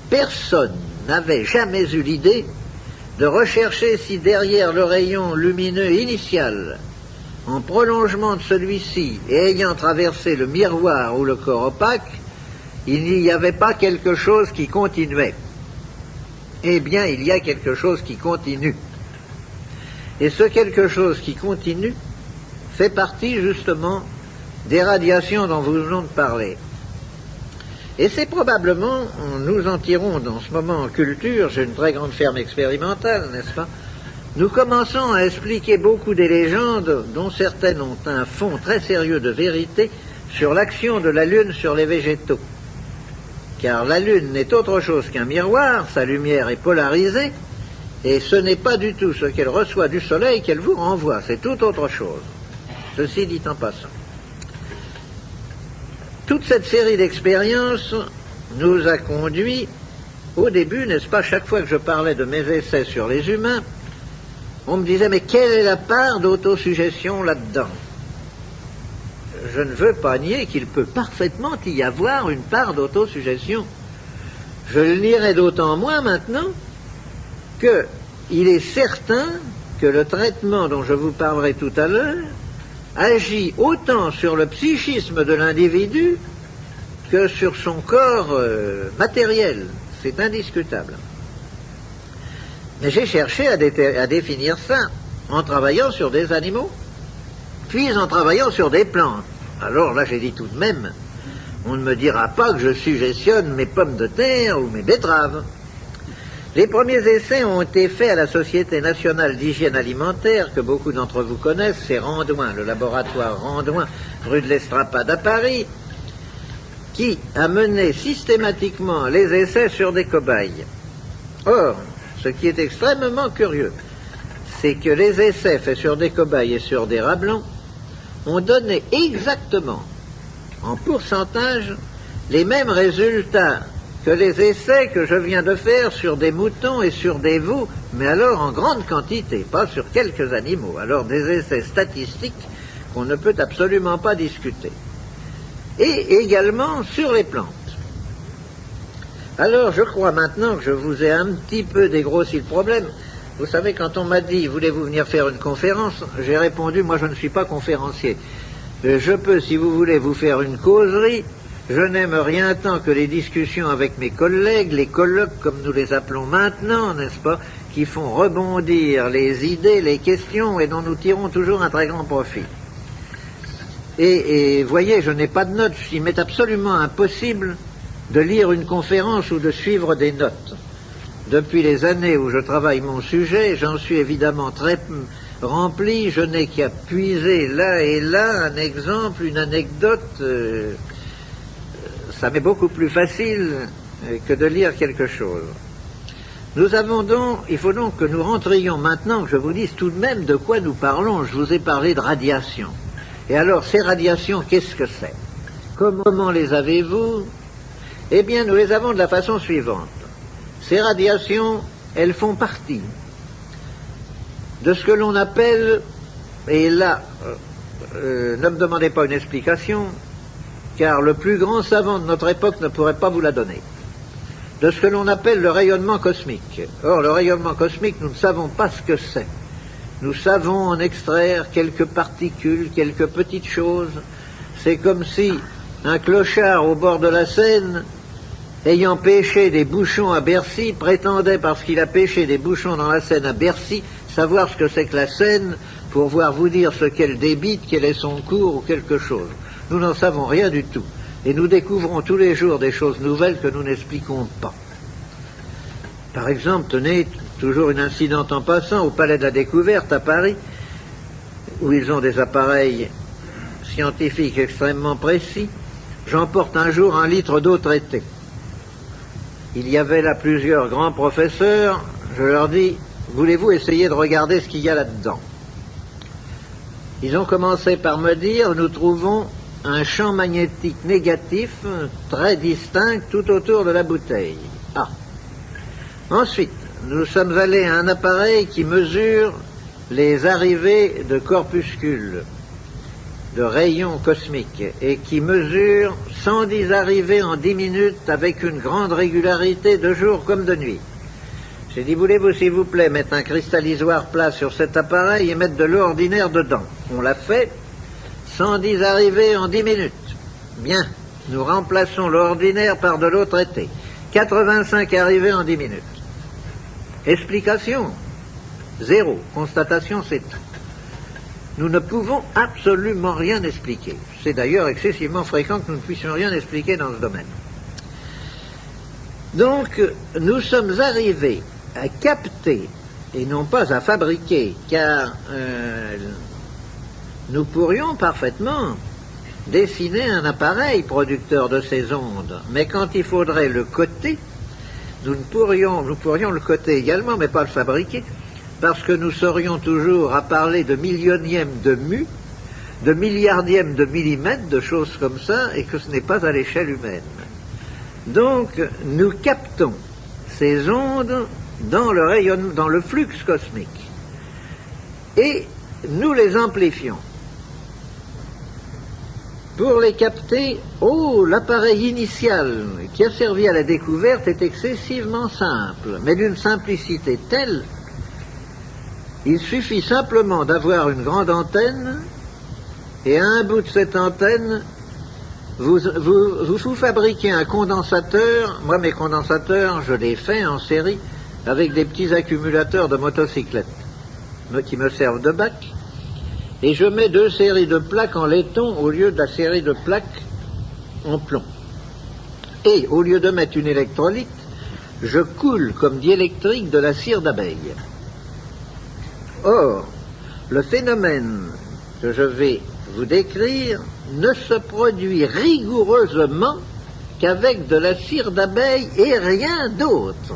Personne n'avait jamais eu l'idée de rechercher si derrière le rayon lumineux initial, en prolongement de celui-ci et ayant traversé le miroir ou le corps opaque, il n'y avait pas quelque chose qui continuait. Eh bien, il y a quelque chose qui continue. Et ce quelque chose qui continue fait partie justement des radiations dont nous venons de parler. Et c'est probablement, nous en tirons dans ce moment en culture, j'ai une très grande ferme expérimentale, n'est-ce pas? nous commençons à expliquer beaucoup des légendes dont certaines ont un fond très sérieux de vérité sur l'action de la Lune sur les végétaux. Car la Lune n'est autre chose qu'un miroir, sa lumière est polarisée, et ce n'est pas du tout ce qu'elle reçoit du Soleil qu'elle vous renvoie, c'est tout autre chose. Ceci dit en passant. Toute cette série d'expériences nous a conduit, au début, n'est-ce pas, chaque fois que je parlais de mes essais sur les humains, on me disait, mais quelle est la part d'autosuggestion là-dedans? Je ne veux pas nier qu'il peut parfaitement y avoir une part d'autosuggestion. Je le nierai d'autant moins maintenant qu'il est certain que le traitement dont je vous parlerai tout à l'heure agit autant sur le psychisme de l'individu que sur son corps matériel. C'est indiscutable. Mais j'ai cherché à définir ça en travaillant sur des animaux, puis en travaillant sur des plantes. Alors là, j'ai dit tout de même, on ne me dira pas que je suggestionne mes pommes de terre ou mes betteraves. Les premiers essais ont été faits à la Société nationale d'hygiène alimentaire, que beaucoup d'entre vous connaissent, c'est Randouin, le laboratoire Randouin, rue de l'Estrapade à Paris, qui a mené systématiquement les essais sur des cobayes. Or, ce qui est extrêmement curieux, c'est que les essais faits sur des cobayes et sur des rats blancs ont donné exactement, en pourcentage, les mêmes résultats que les essais que je viens de faire sur des moutons et sur des veaux, mais alors en grande quantité, pas sur quelques animaux. Alors des essais statistiques qu'on ne peut absolument pas discuter. Et également sur les plantes. Alors je crois maintenant que je vous ai un petit peu dégrossi le problème. Vous savez, quand on m'a dit « Voulez-vous venir faire une conférence ?» j'ai répondu « Moi je ne suis pas conférencier. Je peux, si vous voulez, vous faire une causerie. Je n'aime rien tant que les discussions avec mes collègues, les colloques comme nous les appelons maintenant, n'est-ce pas, qui font rebondir les idées, les questions et dont nous tirons toujours un très grand profit. Et voyez, je n'ai pas de notes, il m'est absolument impossible de lire une conférence ou de suivre des notes. Depuis les années où je travaille mon sujet, j'en suis évidemment très rempli, je n'ai qu'à puiser là et là un exemple, une anecdote, ça m'est beaucoup plus facile que de lire quelque chose. Il faut donc que nous rentrions maintenant, que je vous dise tout de même de quoi nous parlons. Je vous ai parlé de radiation. Et alors, ces radiations, qu'est-ce que c'est? Comment les avez-vous? Eh bien, nous les avons de la façon suivante. Ces radiations, elles font partie de ce que l'on appelle, et là, ne me demandez pas une explication, car le plus grand savant de notre époque ne pourrait pas vous la donner, de ce que l'on appelle le rayonnement cosmique. Or, le rayonnement cosmique, nous ne savons pas ce que c'est. Nous savons en extraire quelques particules, quelques petites choses. C'est comme si un clochard au bord de la Seine, ayant pêché des bouchons à Bercy, prétendait, parce qu'il a pêché des bouchons dans la Seine à Bercy, savoir ce que c'est que la Seine, pour pouvoir vous dire ce qu'elle débite, quel est son cours ou quelque chose. Nous n'en savons rien du tout. Et nous découvrons tous les jours des choses nouvelles que nous n'expliquons pas. Par exemple, tenez, toujours une incidente en passant, au Palais de la Découverte à Paris, où ils ont des appareils scientifiques extrêmement précis, j'emporte un jour 1 litre d'eau traitée. Il y avait là plusieurs grands professeurs, je leur dis, voulez-vous essayer de regarder ce qu'il y a là-dedans? Ils ont commencé par me dire, nous trouvons un champ magnétique négatif très distinct tout autour de la bouteille. Ah. Ensuite, nous sommes allés à un appareil qui mesure les arrivées de corpuscules, de rayons cosmiques, et qui mesure 110 arrivées en 10 minutes avec une grande régularité de jour comme de nuit. J'ai dit, voulez-vous s'il vous plaît mettre un cristallisoire plat sur cet appareil et mettre de l'eau ordinaire dedans? On l'a fait, 110 arrivées en 10 minutes. Bien, nous remplaçons l'eau ordinaire par de l'eau traitée. 85 arrivées en 10 minutes. Explication? 0. Constatation, c'est tout. Nous ne pouvons absolument rien expliquer. C'est d'ailleurs excessivement fréquent que nous ne puissions rien expliquer dans ce domaine. Donc, nous sommes arrivés à capter et non pas à fabriquer, car nous pourrions parfaitement dessiner un appareil producteur de ces ondes, mais quand il faudrait le coter, nous pourrions le coter également, mais pas le fabriquer, parce que nous serions toujours à parler de millionième de mu, de milliardième de millimètre, de choses comme ça, et que ce n'est pas à l'échelle humaine. Donc, nous captons ces ondes dans le flux cosmique, et nous les amplifions. Pour les capter, l'appareil initial qui a servi à la découverte est excessivement simple, mais d'une simplicité telle, il suffit simplement d'avoir une grande antenne, et à un bout de cette antenne, vous fabriquez un condensateur. Moi, mes condensateurs, je les fais en série avec des petits accumulateurs de motocyclettes qui me servent de bac. Et je mets 2 séries de plaques en laiton au lieu de la série de plaques en plomb. Et au lieu de mettre une électrolyte, je coule comme diélectrique de la cire d'abeille. Or, le phénomène que je vais vous décrire ne se produit rigoureusement qu'avec de la cire d'abeille et rien d'autre.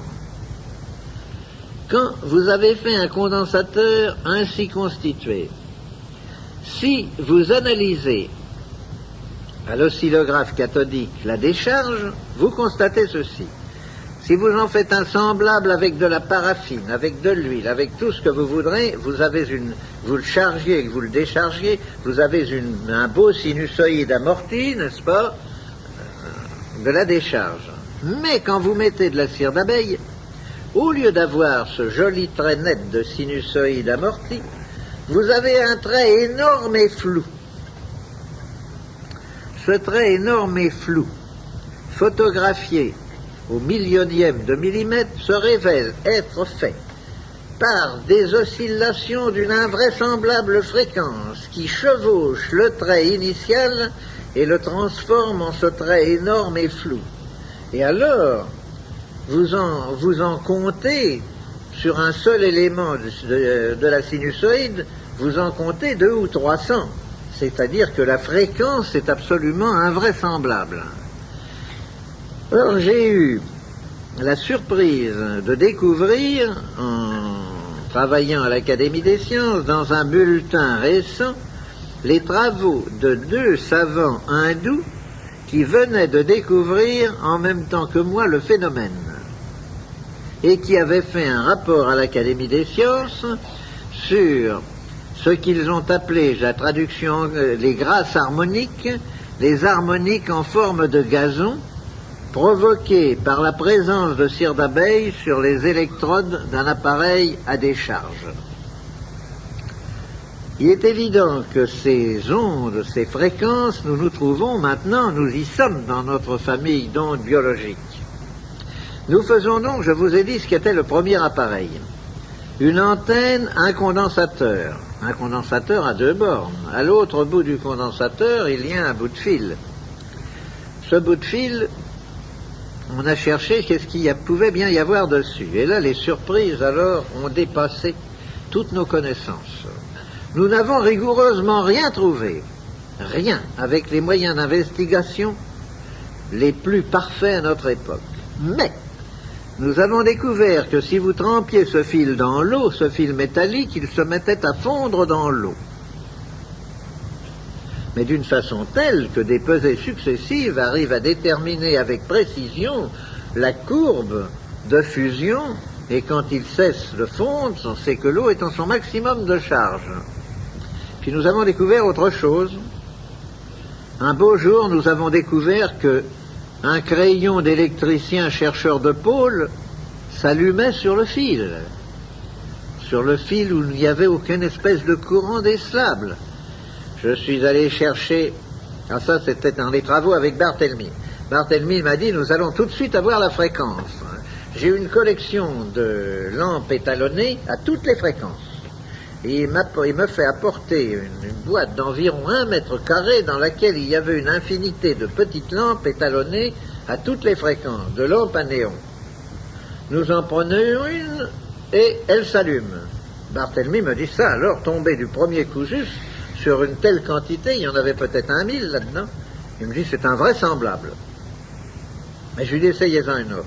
Quand vous avez fait un condensateur ainsi constitué, si vous analysez à l'oscillographe cathodique la décharge, vous constatez ceci. Si vous en faites un semblable avec de la paraffine, avec de l'huile, avec tout ce que vous voudrez, vous le chargiez et vous le déchargiez, vous avez un beau sinusoïde amorti, n'est-ce pas, de la décharge. Mais quand vous mettez de la cire d'abeille, au lieu d'avoir ce joli trait net de sinusoïde amorti, vous avez un trait énorme et flou. Ce trait énorme et flou, photographié au millionième de millimètre, se révèle être fait par des oscillations d'une invraisemblable fréquence qui chevauchent le trait initial et le transforment en ce trait énorme et flou. Et alors, vous en comptez, sur un seul élément de la sinusoïde, vous en comptez 200 ou 300. C'est-à-dire que la fréquence est absolument invraisemblable. Or, j'ai eu la surprise de découvrir, en travaillant à l'Académie des sciences, dans un bulletin récent, les travaux de 2 savants hindous qui venaient de découvrir en même temps que moi le phénomène, et qui avaient fait un rapport à l'Académie des sciences sur ce qu'ils ont appelé, la traduction, les grâces harmoniques, les harmoniques en forme de gazon, provoquées par la présence de cire d'abeille sur les électrodes d'un appareil à décharge. Il est évident que ces ondes, ces fréquences, nous nous trouvons maintenant, nous y sommes dans notre famille d'ondes biologiques. Nous faisons donc, je vous ai dit ce qu'était le premier appareil. Une antenne, un condensateur à 2 bornes. À l'autre bout du condensateur, il y a un bout de fil. Ce bout de fil, on a cherché qu'est-ce qu'il pouvait bien y avoir dessus. Et là, les surprises, alors, ont dépassé toutes nos connaissances. Nous n'avons rigoureusement rien trouvé. Rien, avec les moyens d'investigation les plus parfaits à notre époque. Mais nous avons découvert que si vous trempiez ce fil dans l'eau, ce fil métallique, il se mettait à fondre dans l'eau. Mais d'une façon telle que des pesées successives arrivent à déterminer avec précision la courbe de fusion, et quand il cesse de fondre, on sait que l'eau est en son maximum de charge. Puis nous avons découvert autre chose. Un beau jour, nous avons découvert que un crayon d'électricien chercheur de pôle s'allumait sur le fil où il n'y avait aucune espèce de courant décelable. Je suis allé chercher, ça c'était dans les travaux avec Barthélemy. Barthélemy m'a dit, nous allons tout de suite avoir la fréquence. J'ai une collection de lampes étalonnées à toutes les fréquences. Et il me fait apporter une boîte d'environ 1 mètre carré dans laquelle il y avait une infinité de petites lampes étalonnées à toutes les fréquences, de lampes à néon. Nous en prenons une et elle s'allume. Barthélemy me dit ça, alors tombé du premier coup juste, sur une telle quantité, il y en avait peut-être 1000 là-dedans, il me dit c'est invraisemblable. Mais je lui dis essayez-en une autre.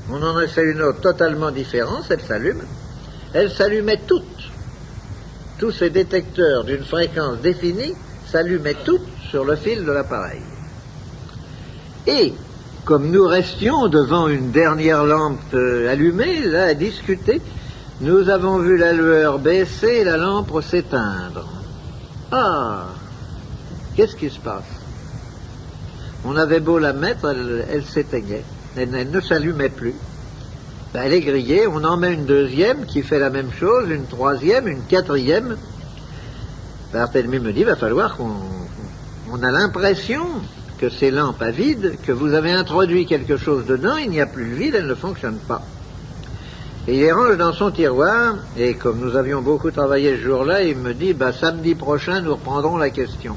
On en essaie une autre totalement différente, elle s'allume. Elle s'allumait toutes. Tous ces détecteurs d'une fréquence définie s'allumaient toutes sur le fil de l'appareil. Et comme nous restions devant une dernière lampe allumée, là, à discuter, nous avons vu la lueur baisser et la lampe s'éteindre. Ah, qu'est-ce qui se passe? On avait beau la mettre, elle s'éteignait, elle ne s'allumait plus. Ben, elle est grillée, on en met une deuxième qui fait la même chose, une troisième, une quatrième. Barthélemy me dit, il va falloir qu'on a l'impression que ces lampes à vide, que vous avez introduit quelque chose dedans, il n'y a plus de vide, elles ne fonctionnent pas. Et il les range dans son tiroir, et comme nous avions beaucoup travaillé ce jour-là, il me dit, samedi prochain, nous reprendrons la question.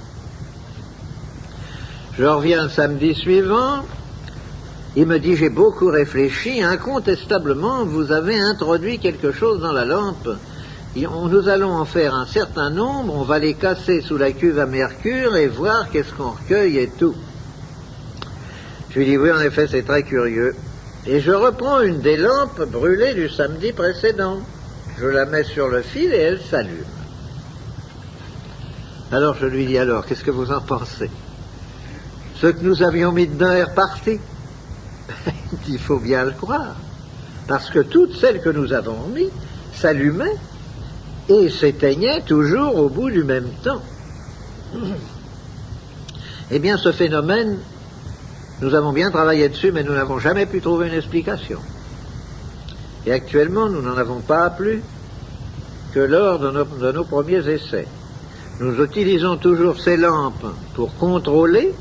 Je reviens le samedi suivant, il me dit, j'ai beaucoup réfléchi, incontestablement, vous avez introduit quelque chose dans la lampe. Nous allons en faire un certain nombre, on va les casser sous la cuve à mercure et voir qu'est-ce qu'on recueille et tout. Je lui dis, oui, en effet, c'est très curieux. Et je reprends une des lampes brûlées du samedi précédent. Je la mets sur le fil et elle s'allume. Alors je lui dis, alors, qu'est-ce que vous en pensez? Ce que nous avions mis dedans est reparti. Il faut bien le croire. Parce que toutes celles que nous avons mis s'allumaient et s'éteignaient toujours au bout du même temps. Eh bien, ce phénomène, nous avons bien travaillé dessus, mais nous n'avons jamais pu trouver une explication. Et actuellement, nous n'en avons pas plus que lors de nos premiers essais. Nous utilisons toujours ces lampes pour contrôler,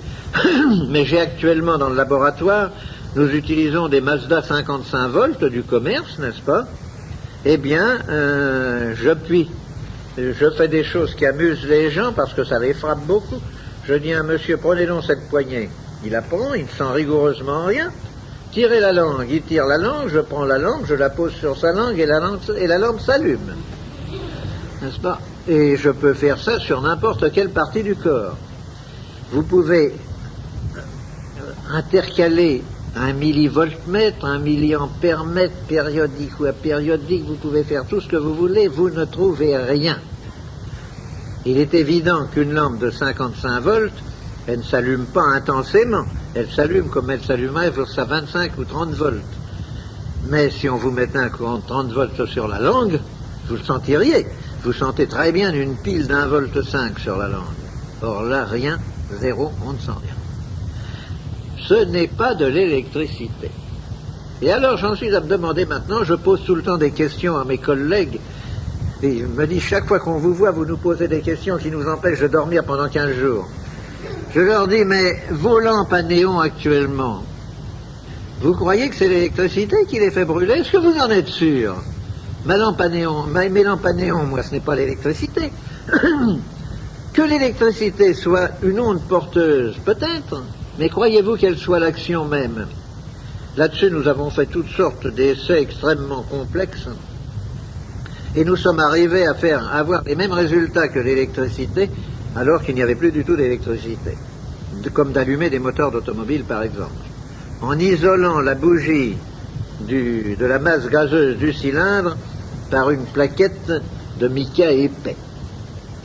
mais j'ai actuellement dans le laboratoire, nous utilisons des Mazda 55 volts du commerce, n'est-ce pas? Eh bien, je fais des choses qui amusent les gens parce que ça les frappe beaucoup. Je dis à un monsieur, prenez donc cette poignée. Il la prend, il ne sent rigoureusement rien. Tirez la langue, il tire la langue, je prends la langue, je la pose sur sa langue et la lampe s'allume. N'est-ce pas? Et je peux faire ça sur n'importe quelle partie du corps. Vous pouvez intercaler un millivoltmètre, un milliampère-mètre périodique ou apériodique, vous pouvez faire tout ce que vous voulez, vous ne trouvez rien. Il est évident qu'une lampe de 55 volts, elle ne s'allume pas intensément, elle s'allume comme elle s'allumerait sur sa 25 ou 30 volts. Mais si on vous mettait un courant de 30 volts sur la langue, vous le sentiriez. Vous sentez très bien une pile d'1,5 volt sur la langue. Or là, rien, zéro, on ne sent rien. Ce n'est pas de l'électricité. Et alors j'en suis à me demander maintenant, je pose tout le temps des questions à mes collègues, et ils me disent chaque fois qu'on vous voit, vous nous posez des questions qui nous empêchent de dormir pendant 15 jours. Je leur dis, mais vos lampes à néon actuellement, vous croyez que c'est l'électricité qui les fait brûler? Est-ce que vous en êtes sûr? Mes lampes à néon, moi, ce n'est pas l'électricité. Que l'électricité soit une onde porteuse, peut-être, mais croyez-vous qu'elle soit l'action même? Là-dessus, nous avons fait toutes sortes d'essais extrêmement complexes, et nous sommes arrivés à avoir les mêmes résultats que l'électricité, alors qu'il n'y avait plus du tout d'électricité, comme d'allumer des moteurs d'automobile, par exemple. En isolant la bougie de la masse gazeuse du cylindre par une plaquette de mica épais.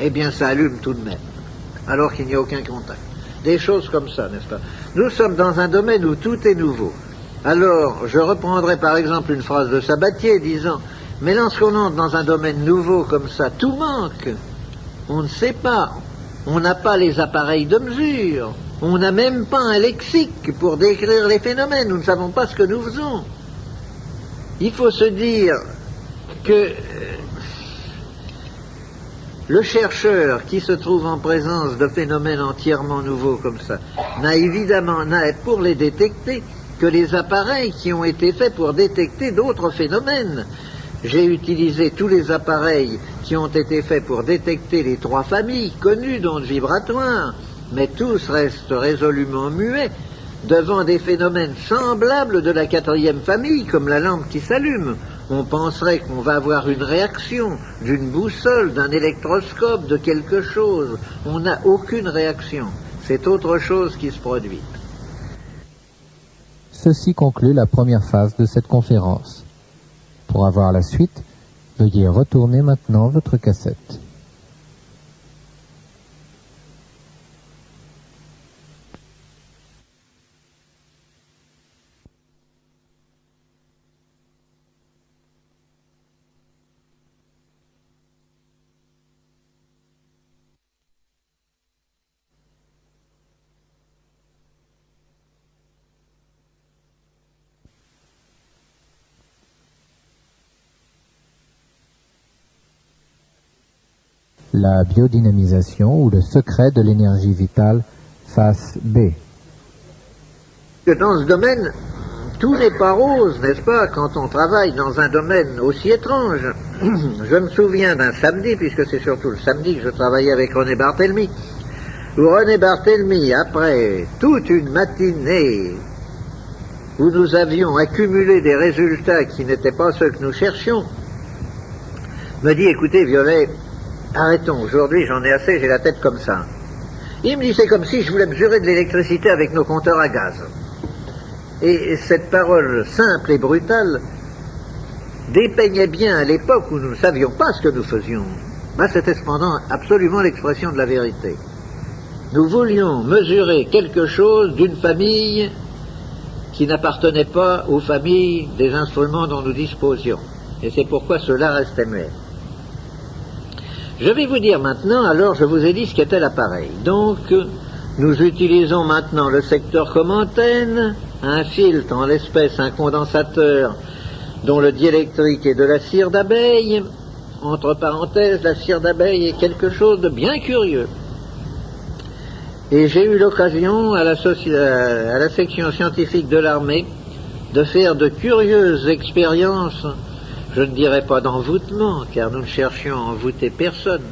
Eh bien, ça allume tout de même, alors qu'il n'y a aucun contact. Des choses comme ça, n'est-ce pas? Nous sommes dans un domaine où tout est nouveau. Alors, je reprendrai par exemple une phrase de Sabatier disant « Mais lorsqu'on entre dans un domaine nouveau comme ça, tout manque. On ne sait pas. On n'a pas les appareils de mesure. On n'a même pas un lexique pour décrire les phénomènes. Nous ne savons pas ce que nous faisons. » Il faut se dire que le chercheur qui se trouve en présence de phénomènes entièrement nouveaux comme ça n'a pour les détecter que les appareils qui ont été faits pour détecter d'autres phénomènes. J'ai utilisé tous les appareils qui ont été faits pour détecter les 3 familles connues d'ondes vibratoires, mais tous restent résolument muets devant des phénomènes semblables de la 4e famille, comme la lampe qui s'allume. on penserait qu'on va avoir une réaction d'une boussole, d'un électroscope, de quelque chose. On n'a aucune réaction. C'est autre chose qui se produit. Ceci conclut la première phase de cette conférence. Pour avoir la suite, veuillez retourner maintenant votre cassette. La biodynamisation ou le secret de l'énergie vitale, face B. Dans ce domaine, tout n'est pas rose, n'est-ce pas, quand on travaille dans un domaine aussi étrange. Je me souviens d'un samedi, puisque c'est surtout le samedi que je travaillais avec René Barthélemy, où René Barthélemy, après toute une matinée où nous avions accumulé des résultats qui n'étaient pas ceux que nous cherchions, me dit, écoutez Violet, arrêtons, aujourd'hui j'en ai assez, j'ai la tête comme ça. Il me dit, c'est comme si je voulais mesurer de l'électricité avec nos compteurs à gaz. Et cette parole simple et brutale dépeignait bien à l'époque où nous ne savions pas ce que nous faisions. Ben, c'était cependant absolument l'expression de la vérité. Nous voulions mesurer quelque chose d'une famille qui n'appartenait pas aux familles des instruments dont nous disposions. Et c'est pourquoi cela restait muet. Je vais vous dire maintenant, alors je vous ai dit ce qu'était l'appareil. Donc, nous utilisons maintenant le secteur comme antenne, un filtre, en l'espèce un condensateur dont le diélectrique est de la cire d'abeille. Entre parenthèses, la cire d'abeille est quelque chose de bien curieux. Et j'ai eu l'occasion à la section scientifique de l'armée de faire de curieuses expériences. Je ne dirais pas d'envoûtement, car nous ne cherchions à envoûter personne,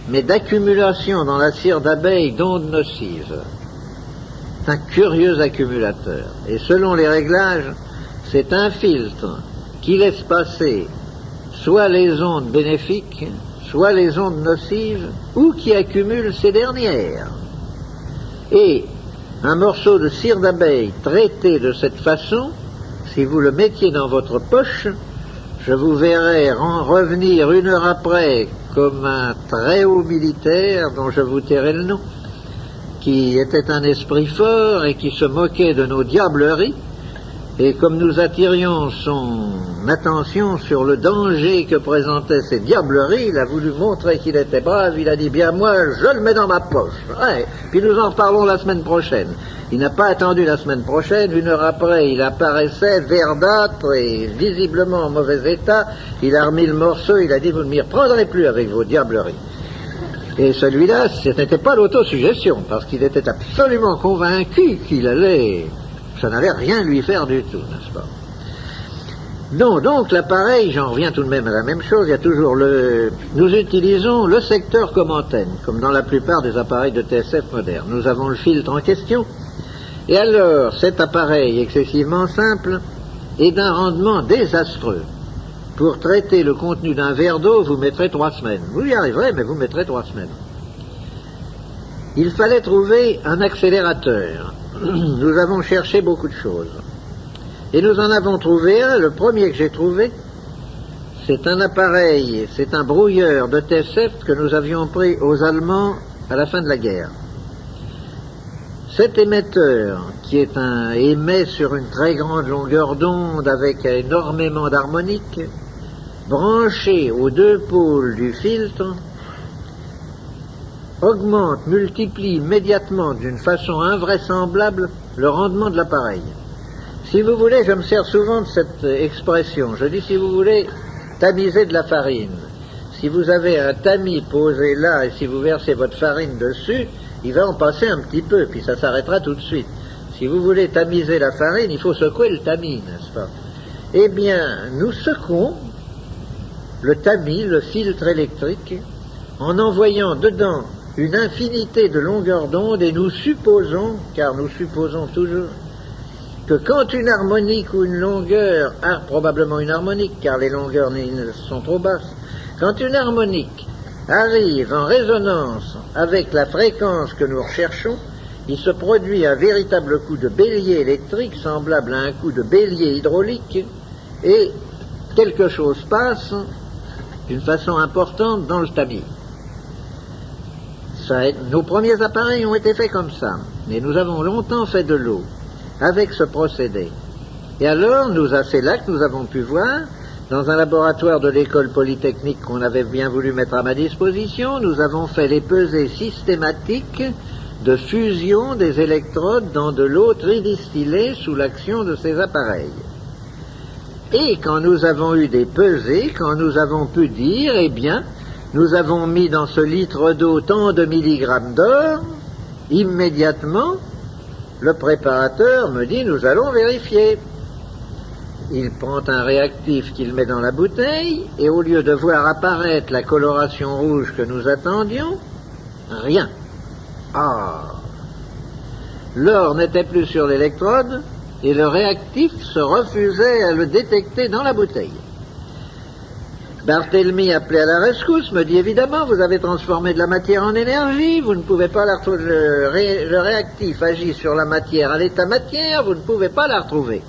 mais d'accumulation dans la cire d'abeille d'ondes nocives. C'est un curieux accumulateur. Et selon les réglages, c'est un filtre qui laisse passer soit les ondes bénéfiques, soit les ondes nocives, ou qui accumule ces dernières. Et un morceau de cire d'abeille traité de cette façon, si vous le mettiez dans votre poche, je vous verrai revenir une heure après comme un très haut militaire dont je vous tairai le nom, qui était un esprit fort et qui se moquait de nos diableries, et comme nous attirions son attention sur le danger que présentaient ces diableries, il a voulu montrer qu'il était brave, il a dit bien moi je le mets dans ma poche, ouais, puis nous en reparlons la semaine prochaine. Il n'a pas attendu la semaine prochaine, une heure après, il apparaissait verdâtre et visiblement en mauvais état. Il a remis le morceau, il a dit, vous ne m'y reprendrez plus avec vos diableries. Et celui-là, ce n'était pas l'autosuggestion, parce qu'il était absolument convaincu qu'il allait, ça n'allait rien lui faire du tout, n'est-ce pas? Non, donc l'appareil, j'en reviens tout de même à la même chose, il y a toujours nous utilisons le secteur comme antenne, comme dans la plupart des appareils de TSF modernes. Nous avons le filtre en question. Et alors, cet appareil excessivement simple est d'un rendement désastreux. Pour traiter le contenu d'un verre d'eau, vous mettrez 3 semaines. Vous y arriverez, mais vous mettrez 3 semaines. Il fallait trouver un accélérateur. Nous avons cherché beaucoup de choses. Et nous en avons trouvé un, le premier que j'ai trouvé, c'est un appareil, c'est un brouilleur de TSF que nous avions pris aux Allemands à la fin de la guerre. Cet émetteur, qui émet sur une très grande longueur d'onde avec énormément d'harmoniques, branché aux 2 pôles du filtre, augmente, multiplie immédiatement d'une façon invraisemblable le rendement de l'appareil. Si vous voulez, je me sers souvent de cette expression. Je dis, si vous voulez tamiser de la farine, si vous avez un tamis posé là et si vous versez votre farine dessus, il va en passer un petit peu, puis ça s'arrêtera tout de suite. Si vous voulez tamiser la farine, il faut secouer le tamis, n'est-ce pas? Eh bien, nous secouons le tamis, le filtre électrique, en envoyant dedans une infinité de longueurs d'onde, et nous supposons, car nous supposons toujours, que quand une harmonique ou une longueur, probablement une harmonique car les longueurs sont trop basses, quand une harmonique arrive en résonance avec la fréquence que nous recherchons, il se produit un véritable coup de bélier électrique semblable à un coup de bélier hydraulique et quelque chose passe d'une façon importante dans le tamis. Nos premiers appareils ont été faits comme ça, mais nous avons longtemps fait de l'eau avec ce procédé. Et alors, c'est là que nous avons pu voir, dans un laboratoire de l'école polytechnique qu'on avait bien voulu mettre à ma disposition, nous avons fait les pesées systématiques de fusion des électrodes dans de l'eau tridistillée sous l'action de ces appareils. Et quand nous avons eu des pesées, quand nous avons pu dire, eh bien, nous avons mis dans ce litre d'eau tant de milligrammes d'or, immédiatement, le préparateur me dit, nous allons vérifier. Il prend un réactif qu'il met dans la bouteille, et au lieu de voir apparaître la coloration rouge que nous attendions, rien. Ah! L'or n'était plus sur l'électrode, et le réactif se refusait à le détecter dans la bouteille. Barthélemy, appelé à la rescousse, me dit évidemment, vous avez transformé de la matière en énergie, vous ne pouvez pas la retrouver. Le réactif agit sur la matière à l'état matière, vous ne pouvez pas la retrouver.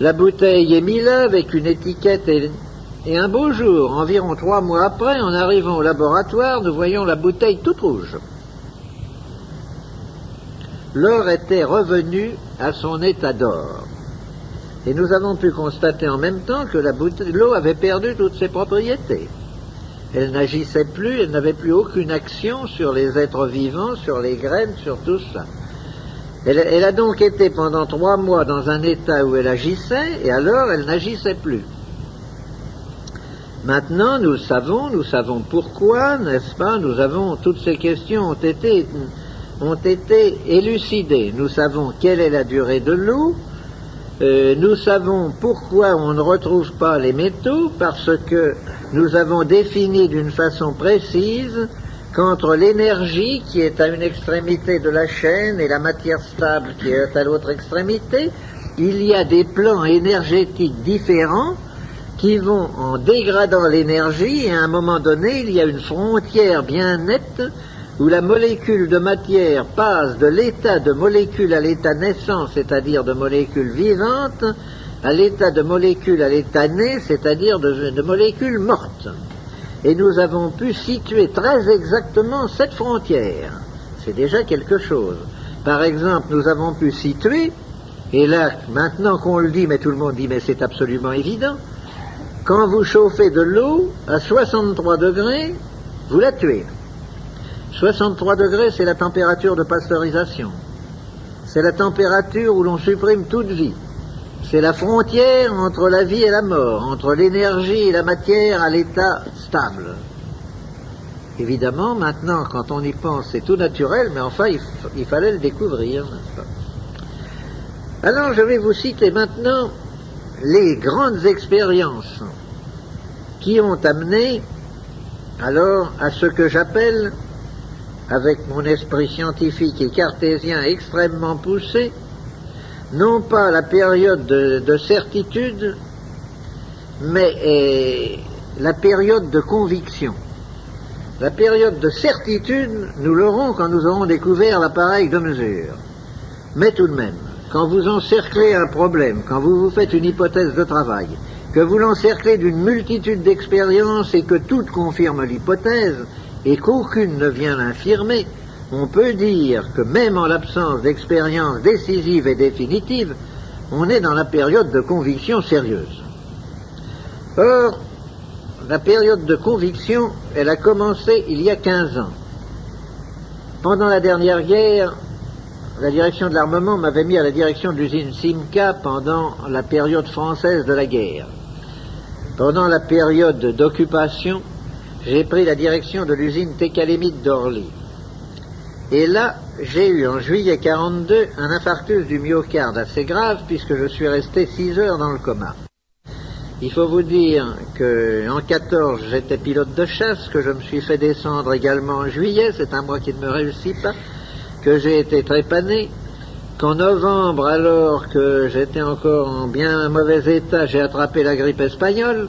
La bouteille est mise là avec une étiquette et un beau jour, environ 3 mois après, en arrivant au laboratoire, nous voyons la bouteille toute rouge. L'or était revenu à son état d'or. Et nous avons pu constater en même temps que l'eau avait perdu toutes ses propriétés. Elle n'agissait plus, elle n'avait plus aucune action sur les êtres vivants, sur les graines, sur tout ça. Elle a donc été pendant 3 mois dans un état où elle agissait, et alors elle n'agissait plus. Maintenant, nous savons pourquoi, n'est-ce pas? Toutes ces questions ont été élucidées. Nous savons quelle est la durée de l'eau. Nous savons pourquoi on ne retrouve pas les métaux, parce que nous avons défini d'une façon précise qu'entre l'énergie qui est à une extrémité de la chaîne et la matière stable qui est à l'autre extrémité, il y a des plans énergétiques différents qui vont en dégradant l'énergie, et à un moment donné, il y a une frontière bien nette où la molécule de matière passe de l'état de molécule à l'état naissant, c'est-à-dire de molécule vivante, à l'état de molécule à l'état né, c'est-à-dire de molécule morte. Et nous avons pu situer très exactement cette frontière. C'est déjà quelque chose. Par exemple, nous avons pu situer, et là, maintenant qu'on le dit, mais tout le monde dit, mais c'est absolument évident, quand vous chauffez de l'eau à 63 degrés, vous la tuez. 63 degrés, c'est la température de pasteurisation. C'est la température où l'on supprime toute vie. C'est la frontière entre la vie et la mort, entre l'énergie et la matière à l'état stable. Évidemment, maintenant, quand on y pense, c'est tout naturel, mais enfin, il fallait le découvrir, n'est-ce pas? Alors, je vais vous citer maintenant les grandes expériences qui ont amené, alors, à ce que j'appelle, avec mon esprit scientifique et cartésien extrêmement poussé, non pas la période de certitude, mais la période de conviction. La période de certitude, nous l'aurons quand nous aurons découvert l'appareil de mesure. Mais tout de même, quand vous encerclez un problème, quand vous faites une hypothèse de travail, que vous l'encerclez d'une multitude d'expériences et que toutes confirment l'hypothèse, et qu'aucune ne vient l'infirmer, on peut dire que même en l'absence d'expérience décisive et définitive, on est dans la période de conviction sérieuse. Or, la période de conviction, elle a commencé il y a 15 ans. Pendant la dernière guerre, la direction de l'armement m'avait mis à la direction de l'usine Simca pendant la période française de la guerre. Pendant la période d'occupation, j'ai pris la direction de l'usine Técalémite d'Orly. Et là, j'ai eu en juillet 42 un infarctus du myocarde assez grave puisque je suis resté 6 heures dans le coma. Il faut vous dire qu'en 14, j'étais pilote de chasse, que je me suis fait descendre également en juillet, c'est un mois qui ne me réussit pas, que j'ai été trépané, qu'en novembre, alors que j'étais encore en bien mauvais état, j'ai attrapé la grippe espagnole,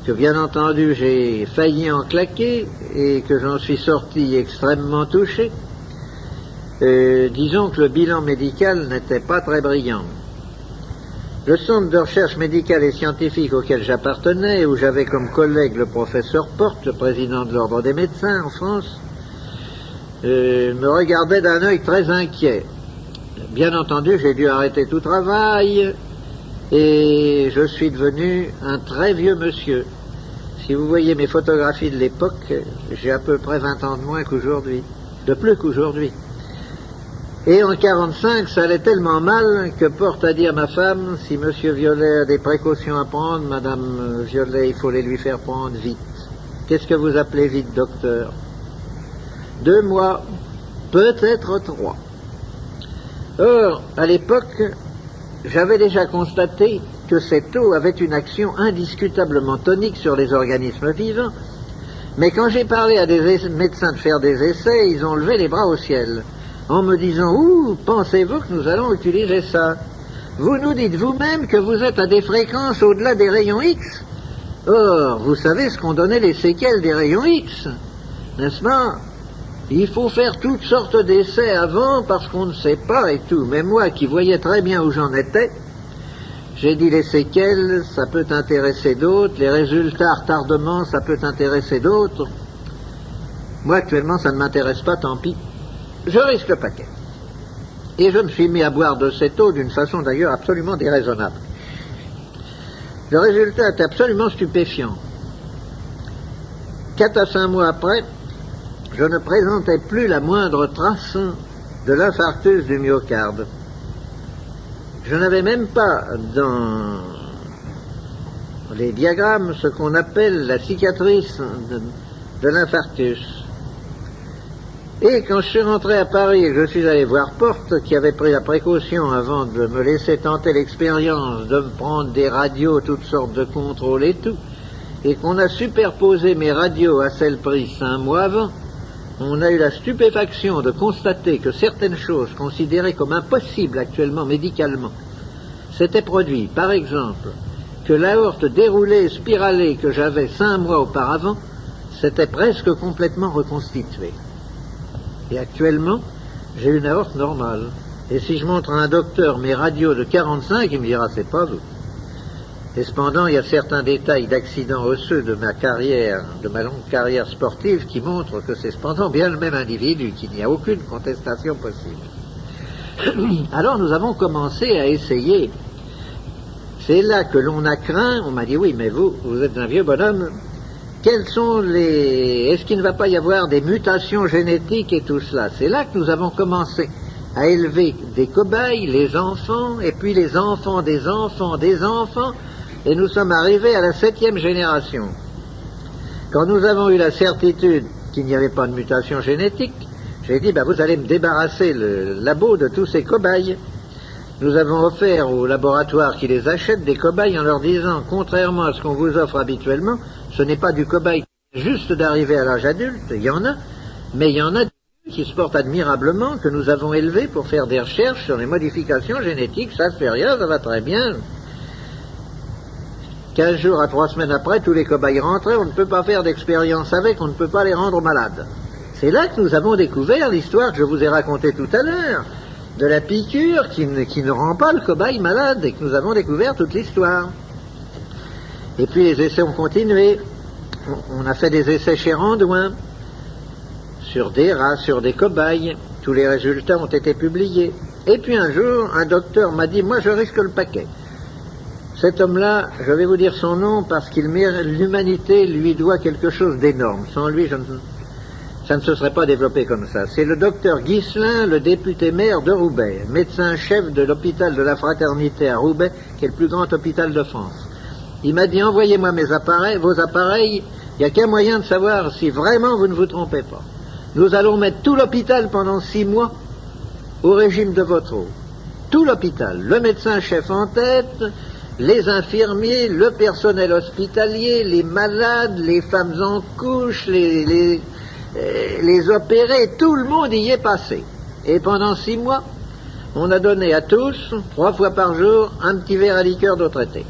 que bien entendu j'ai failli en claquer et que j'en suis sorti extrêmement touché. Disons que le bilan médical n'était pas très brillant. Le centre de recherche médicale et scientifique auquel j'appartenais, où j'avais comme collègue le professeur Porte, le président de l'Ordre des médecins en France, me regardait d'un œil très inquiet. Bien entendu, j'ai dû arrêter tout travail et je suis devenu un très vieux monsieur. Si vous voyez mes photographies de l'époque, j'ai à peu près 20 ans de moins qu'aujourd'hui, de plus qu'aujourd'hui. Et en 45, ça allait tellement mal que Porte a dit à ma femme, si Monsieur Violet a des précautions à prendre, Madame Violet, il faut les lui faire prendre vite. Qu'est-ce que vous appelez vite, docteur? 2 mois, peut-être 3. Or, à l'époque, j'avais déjà constaté que cette eau avait une action indiscutablement tonique sur les organismes vivants, mais quand j'ai parlé à des médecins de faire des essais, ils ont levé les bras au ciel, en me disant « Ouh, pensez-vous que nous allons utiliser ça? Vous nous dites vous-même que vous êtes à des fréquences au-delà des rayons X. Or, vous savez ce qu'ont donné les séquelles des rayons X, n'est-ce pas? Il faut faire toutes sortes d'essais avant parce qu'on ne sait pas et tout. Mais moi qui voyais très bien où j'en étais, j'ai dit les séquelles, ça peut intéresser d'autres, les résultats, retardement, ça peut intéresser d'autres. Moi actuellement ça ne m'intéresse pas, tant pis. Je risque le paquet. Et je me suis mis à boire de cette eau d'une façon d'ailleurs absolument déraisonnable. Le résultat est absolument stupéfiant. 4 à 5 mois après, je ne présentais plus la moindre trace de l'infarctus du myocarde. Je n'avais même pas dans les diagrammes ce qu'on appelle la cicatrice de l'infarctus. Et quand je suis rentré à Paris et que je suis allé voir Porte, qui avait pris la précaution avant de me laisser tenter l'expérience de me prendre des radios, toutes sortes de contrôles et tout, et qu'on a superposé mes radios à celles prises 5 mois avant, on a eu la stupéfaction de constater que certaines choses considérées comme impossibles actuellement médicalement s'étaient produites. Par exemple, que l'aorte déroulée et spiralée que j'avais 5 mois auparavant s'était presque complètement reconstituée. Et actuellement, j'ai une aorte normale. Et si je montre à un docteur mes radios de 45, il me dira c'est pas vous. Et cependant, il y a certains détails d'accidents osseux de ma carrière, de ma longue carrière sportive, qui montrent que c'est cependant bien le même individu, qu'il n'y a aucune contestation possible. Alors nous avons commencé à essayer. C'est là que l'on a craint, on m'a dit oui, mais vous êtes un vieux bonhomme, quels sont est-ce qu'il ne va pas y avoir des mutations génétiques et tout cela? C'est là que nous avons commencé à élever des cobayes, les enfants, et puis les enfants des enfants des enfants, et nous sommes arrivés à la 7e génération. Quand nous avons eu la certitude qu'il n'y avait pas de mutation génétique, j'ai dit, vous allez me débarrasser le labo de tous ces cobayes. Nous avons offert aux laboratoires qui les achètent des cobayes en leur disant, contrairement à ce qu'on vous offre habituellement, ce n'est pas du cobaye juste d'arriver à l'âge adulte, il y en a, mais il y en a qui se portent admirablement, que nous avons élevés pour faire des recherches sur les modifications génétiques, ça ne fait rien, ça va très bien. 15 jours à 3 semaines après, tous les cobayes rentraient, on ne peut pas faire d'expérience avec, on ne peut pas les rendre malades. C'est là que nous avons découvert l'histoire que je vous ai racontée tout à l'heure, de la piqûre qui ne rend pas le cobaye malade, et que nous avons découvert toute l'histoire. Et puis les essais ont continué. On a fait des essais chez Randouin, sur des rats, sur des cobayes. Tous les résultats ont été publiés. Et puis un jour, un docteur m'a dit, moi je risque le paquet. Cet homme-là, je vais vous dire son nom parce qu'il mérite, l'humanité lui doit quelque chose d'énorme. Sans lui, ça ne se serait pas développé comme ça. C'est le docteur Ghislain, le député maire de Roubaix, médecin-chef de l'hôpital de la Fraternité à Roubaix, qui est le plus grand hôpital de France. Il m'a dit, envoyez-moi vos appareils, il n'y a qu'un moyen de savoir si vraiment vous ne vous trompez pas. Nous allons mettre tout l'hôpital pendant 6 mois au régime de votre eau. Tout l'hôpital, le médecin-chef en tête, les infirmiers, le personnel hospitalier, les malades, les femmes en couche, les opérés, tout le monde y est passé. Et pendant 6 mois, on a donné à tous, 3 fois par jour, un petit verre à liqueur d'eau traitée.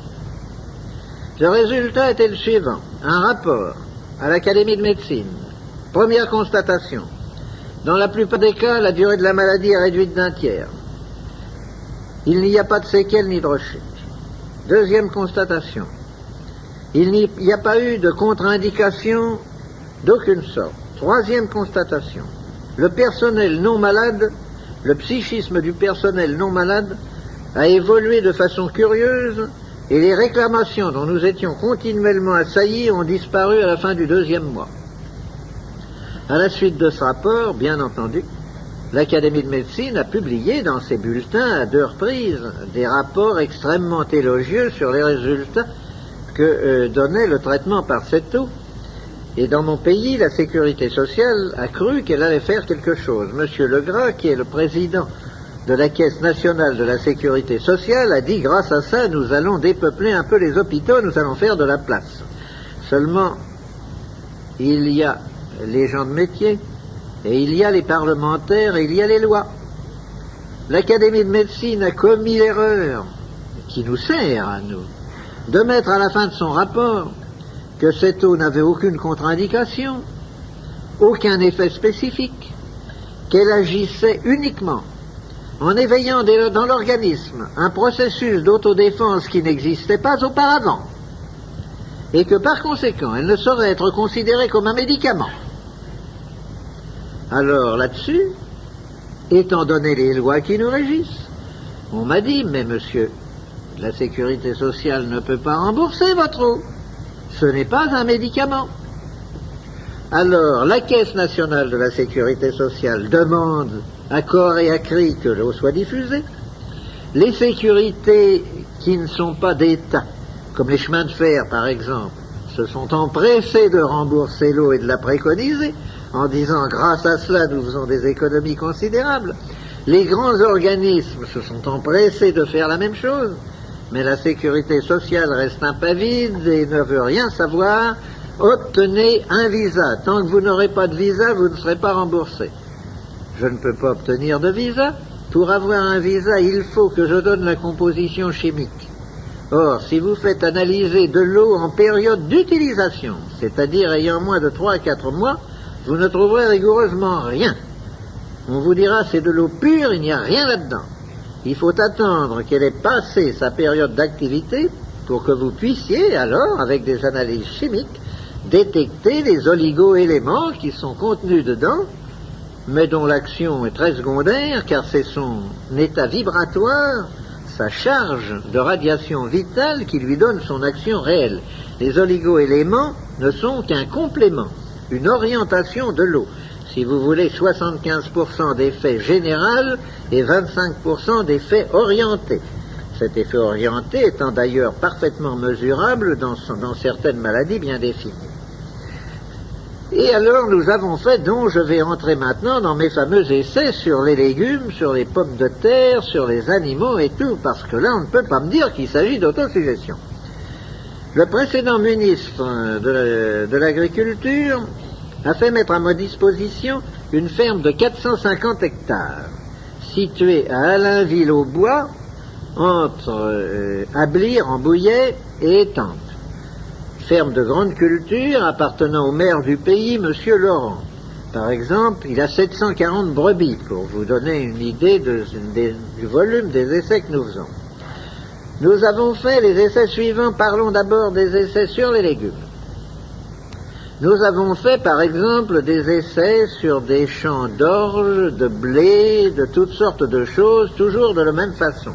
Le résultat était le suivant. Un rapport à l'Académie de médecine. Première constatation. Dans la plupart des cas, la durée de la maladie est réduite d'un tiers. Il n'y a pas de séquelles ni de rechute. Deuxième constatation. Il n'y a pas eu de contre-indication d'aucune sorte. Troisième constatation. Le personnel non malade, le psychisme du personnel non malade a évolué de façon curieuse et les réclamations dont nous étions continuellement assaillis ont disparu à la fin du 2e mois. À la suite de ce rapport, bien entendu, l'Académie de médecine a publié dans ses bulletins à 2 reprises des rapports extrêmement élogieux sur les résultats que donnait le traitement par cette eau. Et dans mon pays, la sécurité sociale a cru qu'elle allait faire quelque chose. Monsieur Legras, qui est le président de la Caisse nationale de la sécurité sociale, a dit, grâce à ça, nous allons dépeupler un peu les hôpitaux, nous allons faire de la place. Seulement, il y a les gens de métier, et il y a les parlementaires, et il y a les lois. L'Académie de médecine a commis l'erreur, qui nous sert à nous, de mettre à la fin de son rapport que cette eau n'avait aucune contre-indication, aucun effet spécifique, qu'elle agissait uniquement en éveillant dans l'organisme un processus d'autodéfense qui n'existait pas auparavant, et que par conséquent, elle ne saurait être considérée comme un médicament. Alors là-dessus, étant donné les lois qui nous régissent, on m'a dit, mais monsieur, la sécurité sociale ne peut pas rembourser votre eau. Ce n'est pas un médicament. Alors, la Caisse nationale de la sécurité sociale demande à corps et à cri que l'eau soit diffusée. Les sécurités qui ne sont pas d'État, comme les chemins de fer par exemple, se sont empressés de rembourser l'eau et de la préconiser, en disant grâce à cela nous faisons des économies considérables. Les grands organismes se sont empressés de faire la même chose. Mais la sécurité sociale reste impavide et ne veut rien savoir. Obtenez un visa. Tant que vous n'aurez pas de visa, vous ne serez pas remboursé. Je ne peux pas obtenir de visa. Pour avoir un visa, il faut que je donne la composition chimique. Or, si vous faites analyser de l'eau en période d'utilisation, c'est-à-dire ayant moins de 3 à 4 mois, vous ne trouverez rigoureusement rien. On vous dira c'est de l'eau pure, il n'y a rien là-dedans. Il faut attendre qu'elle ait passé sa période d'activité pour que vous puissiez alors, avec des analyses chimiques, détecter les oligo-éléments qui sont contenus dedans, mais dont l'action est très secondaire, car c'est son état vibratoire, sa charge de radiation vitale qui lui donne son action réelle. Les oligo-éléments ne sont qu'un complément, une orientation de l'eau. Si vous voulez, 75% d'effet général et 25% d'effet orienté. Cet effet orienté étant d'ailleurs parfaitement mesurable dans certaines maladies bien définies. Et alors nous avons fait, donc je vais entrer maintenant dans mes fameux essais sur les légumes, sur les pommes de terre, sur les animaux et tout, parce que là on ne peut pas me dire qu'il s'agit d'autosuggestion. Le précédent ministre de l'Agriculture a fait mettre à ma disposition une ferme de 450 hectares, située à Allainville-au-Bois, entre Ablire, en Bouillet, et Étampes. Ferme de grande culture appartenant au maire du pays, M. Laurent. Par exemple, il a 740 brebis, pour vous donner une idée du volume des essais que nous faisons. Nous avons fait les essais suivants. Parlons d'abord des essais sur les légumes. Nous avons fait, par exemple, des essais sur des champs d'orge, de blé, de toutes sortes de choses, toujours de la même façon.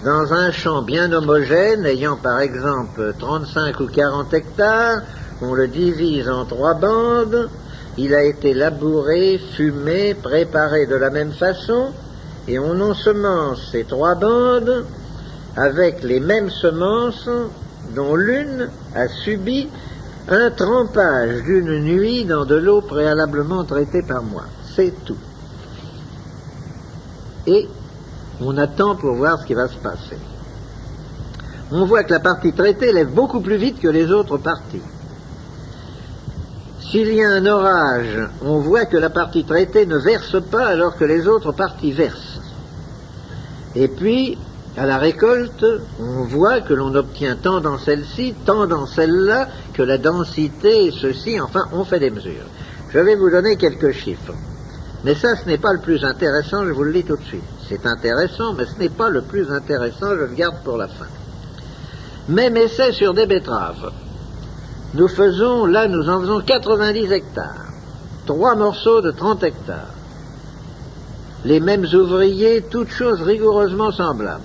Dans un champ bien homogène, ayant par exemple 35 ou 40 hectares, on le divise en 3 bandes, il a été labouré, fumé, préparé de la même façon, et on ensemence ces 3 bandes avec les mêmes semences, dont l'une a subi un trempage d'une nuit dans de l'eau préalablement traitée par moi. C'est tout. Et on attend pour voir ce qui va se passer. On voit que la partie traitée lève beaucoup plus vite que les autres parties. S'il y a un orage, on voit que la partie traitée ne verse pas alors que les autres parties versent. Et puis, à la récolte, on voit que l'on obtient tant dans celle-ci, tant dans celle-là, que la densité, ceci, enfin, on fait des mesures. Je vais vous donner quelques chiffres. Mais ça, ce n'est pas le plus intéressant, je vous le dis tout de suite. C'est intéressant, mais ce n'est pas le plus intéressant, je le garde pour la fin. Même essai sur des betteraves. Nous en faisons 90 hectares. 3 morceaux de 30 hectares. Les mêmes ouvriers, toutes choses rigoureusement semblables.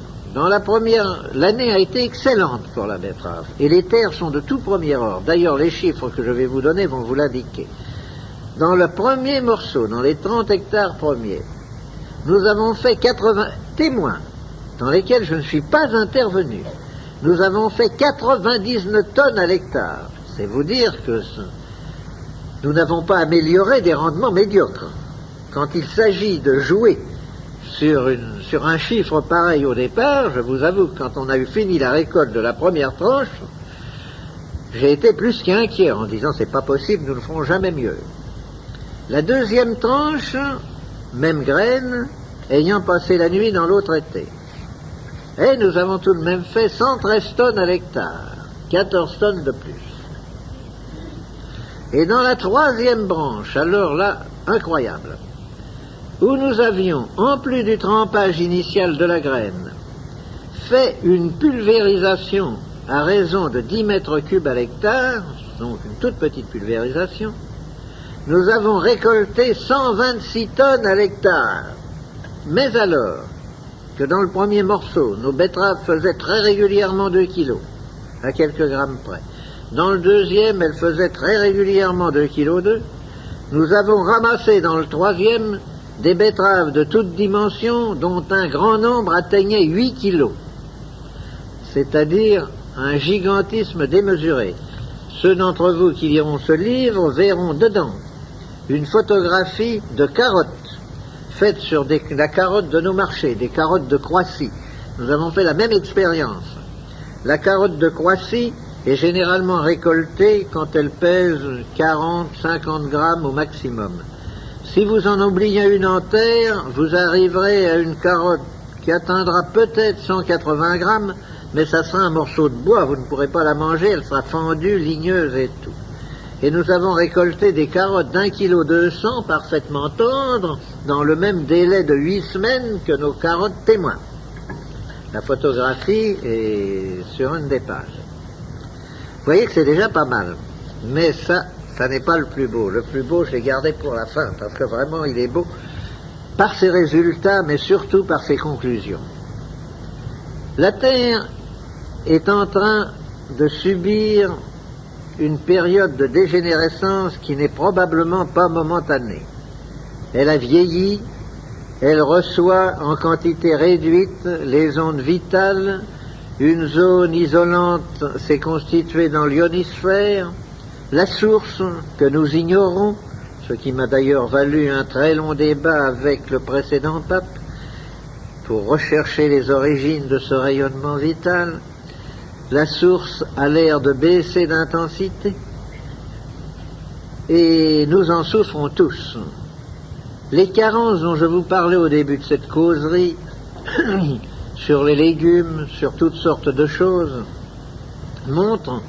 L'année a été excellente pour la betterave. Et les terres sont de tout premier ordre. D'ailleurs, les chiffres que je vais vous donner vont vous l'indiquer. Dans le premier morceau, dans les 30 hectares premiers, nous avons fait 80 témoins, dans lesquels je ne suis pas intervenu. Nous avons fait 99 tonnes à l'hectare. C'est vous dire que nous n'avons pas amélioré des rendements médiocres. Quand il s'agit de jouer sur un chiffre pareil au départ, je vous avoue que quand on a eu fini la récolte de la première tranche, j'ai été plus qu'inquiet en disant c'est pas possible, nous ne ferons jamais mieux. La deuxième tranche, même graine, ayant passé la nuit dans l'eau traitée. Et nous avons tout de même fait 113 tonnes à l'hectare, 14 tonnes de plus. Et dans la troisième branche, alors là, incroyable, où nous avions, en plus du trempage initial de la graine, fait une pulvérisation à raison de 10 mètres cubes à l'hectare, donc une toute petite pulvérisation, nous avons récolté 126 tonnes à l'hectare. Mais alors que dans le premier morceau, nos betteraves faisaient très régulièrement 2 kilos, à quelques grammes près. Dans le deuxième, elles faisaient très régulièrement 2,2 kg. Nous avons ramassé dans le troisième des betteraves de toutes dimensions, dont un grand nombre atteignait 8 kilos. C'est-à-dire un gigantisme démesuré. Ceux d'entre vous qui liront ce livre verront dedans une photographie de carottes, faite sur la carotte de nos marchés, des carottes de Croissy. Nous avons fait la même expérience. La carotte de Croissy est généralement récoltée quand elle pèse 40-50 grammes au maximum. Si vous en oubliez une en terre, vous arriverez à une carotte qui atteindra peut-être 180 grammes, mais ça sera un morceau de bois, vous ne pourrez pas la manger, elle sera fendue, ligneuse et tout. Et nous avons récolté des carottes d'1,2 kg parfaitement tendres, dans le même délai de 8 semaines que nos carottes témoins. La photographie est sur une des pages. Vous voyez que c'est déjà pas mal, mais ça n'est pas le plus beau. Le plus beau, je l'ai gardé pour la fin, parce que vraiment, il est beau par ses résultats, mais surtout par ses conclusions. La Terre est en train de subir une période de dégénérescence qui n'est probablement pas momentanée. Elle a vieilli, elle reçoit en quantité réduite les ondes vitales, une zone isolante s'est constituée dans l'ionosphère, la source que nous ignorons, ce qui m'a d'ailleurs valu un très long débat avec le précédent pape, pour rechercher les origines de ce rayonnement vital. La source a l'air de baisser d'intensité et nous en souffrons tous. Les carences dont je vous parlais au début de cette causerie, sur les légumes, sur toutes sortes de choses, montrent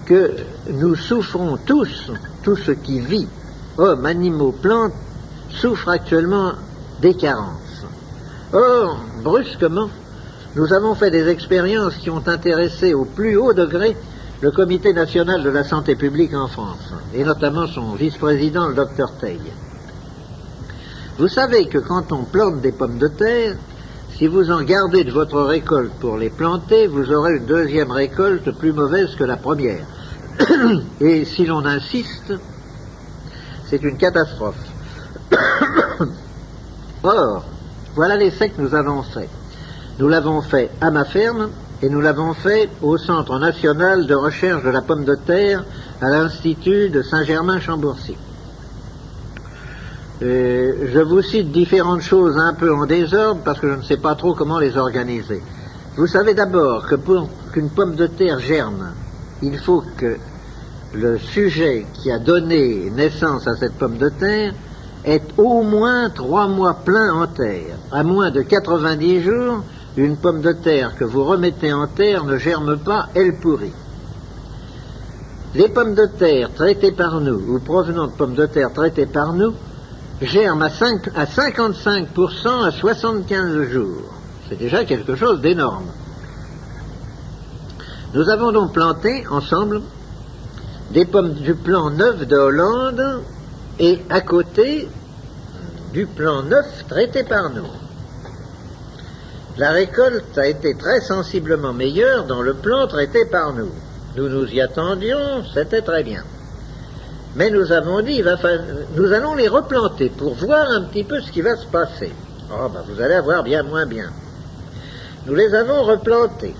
que nous souffrons tous, tout ce qui vit, hommes, animaux, plantes, souffrent actuellement des carences. Or, brusquement, nous avons fait des expériences qui ont intéressé au plus haut degré le Comité national de la santé publique en France, et notamment son vice-président, le Dr Teil. Vous savez que quand on plante des pommes de terre, si vous en gardez de votre récolte pour les planter, vous aurez une deuxième récolte plus mauvaise que la première. Et si l'on insiste, c'est une catastrophe. Or, voilà l'essai que nous avons fait. Nous l'avons fait à ma ferme et nous l'avons fait au Centre national de recherche de la pomme de terre à l'Institut de Saint-Germain-Chambourcy. Je vous cite différentes choses un peu en désordre parce que je ne sais pas trop comment les organiser. Vous savez d'abord que pour qu'une pomme de terre germe, il faut que le sujet qui a donné naissance à cette pomme de terre est au moins 3 mois pleins en terre. À moins de 90 jours, une pomme de terre que vous remettez en terre ne germe pas, elle pourrit. Les pommes de terre traitées par nous, ou provenant de pommes de terre traitées par nous, germent à 55% à 75 jours. C'est déjà quelque chose d'énorme. Nous avons donc planté ensemble des pommes du plan neuf de Hollande et à côté du plan neuf traité par nous. La récolte a été très sensiblement meilleure dans le plan traité par nous. Nous nous y attendions, c'était très bien. Mais nous avons dit, nous allons les replanter pour voir un petit peu ce qui va se passer. Oh, ben vous allez avoir bien moins bien. Nous les avons replantés,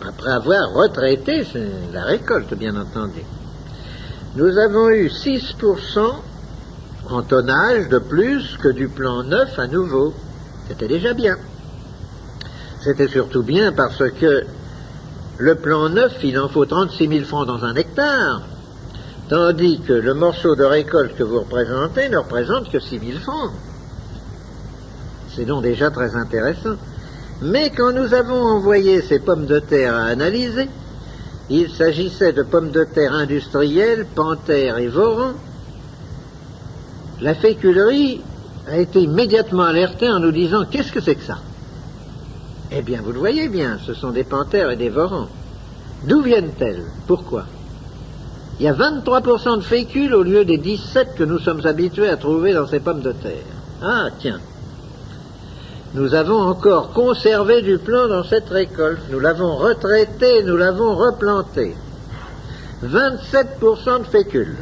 après avoir retraité la récolte, bien entendu. Nous avons eu 6% en tonnage de plus que du plan neuf à nouveau. C'était déjà bien. C'était surtout bien parce que le plan neuf, il en faut 36 000 francs dans un hectare, tandis que le morceau de récolte que vous représentez ne représente que 6 000 francs. C'est donc déjà très intéressant. Mais quand nous avons envoyé ces pommes de terre à analyser, il s'agissait de pommes de terre industrielles, Panthère et Voran. La féculerie a été immédiatement alertée en nous disant « Qu'est-ce que c'est que ça ?» Eh bien, vous le voyez bien, ce sont des Panthères et des Vorans. D'où viennent-elles? Pourquoi? Il y a 23% de fécule au lieu des 17 que nous sommes habitués à trouver dans ces pommes de terre. Ah, tiens. Nous avons encore conservé du plan dans cette récolte. Nous l'avons retraité, nous l'avons replanté. 27% de fécule.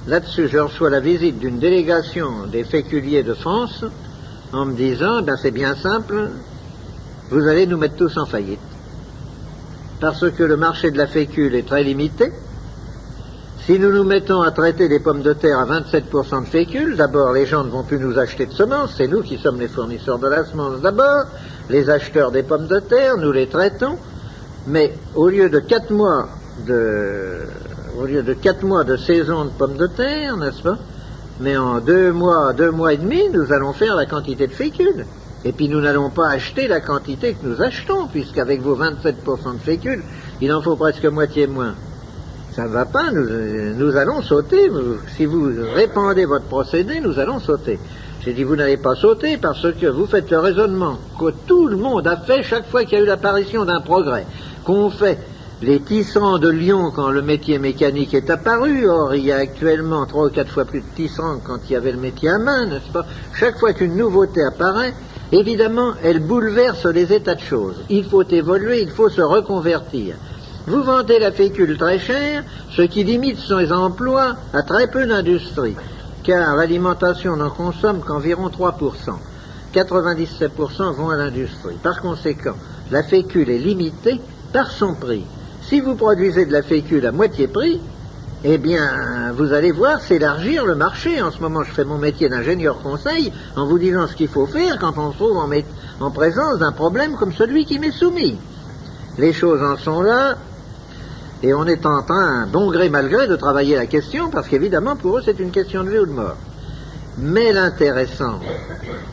Là-dessus, je reçois la visite d'une délégation des féculiers de France en me disant, ben c'est bien simple, vous allez nous mettre tous en faillite. Parce que le marché de la fécule est très limité. Si nous nous mettons à traiter des pommes de terre à 27% de fécule, d'abord les gens ne vont plus nous acheter de semences, c'est nous qui sommes les fournisseurs de la semence d'abord, les acheteurs des pommes de terre, nous les traitons, mais au lieu de 4 mois de saison de pommes de terre, n'est-ce pas? Mais en 2 mois et demi, nous allons faire la quantité de fécule. Et puis nous n'allons pas acheter la quantité que nous achetons, puisqu'avec vos 27% de fécule, il en faut presque moitié moins. Ça ne va pas, nous allons sauter. Si vous répandez votre procédé, nous allons sauter. J'ai dit, vous n'allez pas sauter parce que vous faites le raisonnement que tout le monde a fait chaque fois qu'il y a eu l'apparition d'un progrès. Qu'on fait les tisserands de Lyon quand le métier mécanique est apparu. Or, il y a actuellement 3 ou 4 fois plus de tisserands quand il y avait le métier à main, n'est-ce pas? Chaque fois qu'une nouveauté apparaît, évidemment, elle bouleverse les états de choses. Il faut évoluer, il faut se reconvertir. Vous vendez la fécule très chère, ce qui limite ses emplois à très peu d'industrie, car l'alimentation n'en consomme qu'environ 3%. 97% vont à l'industrie. Par conséquent, la fécule est limitée par son prix. Si vous produisez de la fécule à moitié prix, eh bien, vous allez voir s'élargir le marché. En ce moment, je fais mon métier d'ingénieur conseil en vous disant ce qu'il faut faire quand on se trouve en présence d'un problème comme celui qui m'est soumis. Les choses en sont là, et on est en train, bon gré mal gré, de travailler la question, parce qu'évidemment, pour eux, c'est une question de vie ou de mort. Mais l'intéressant,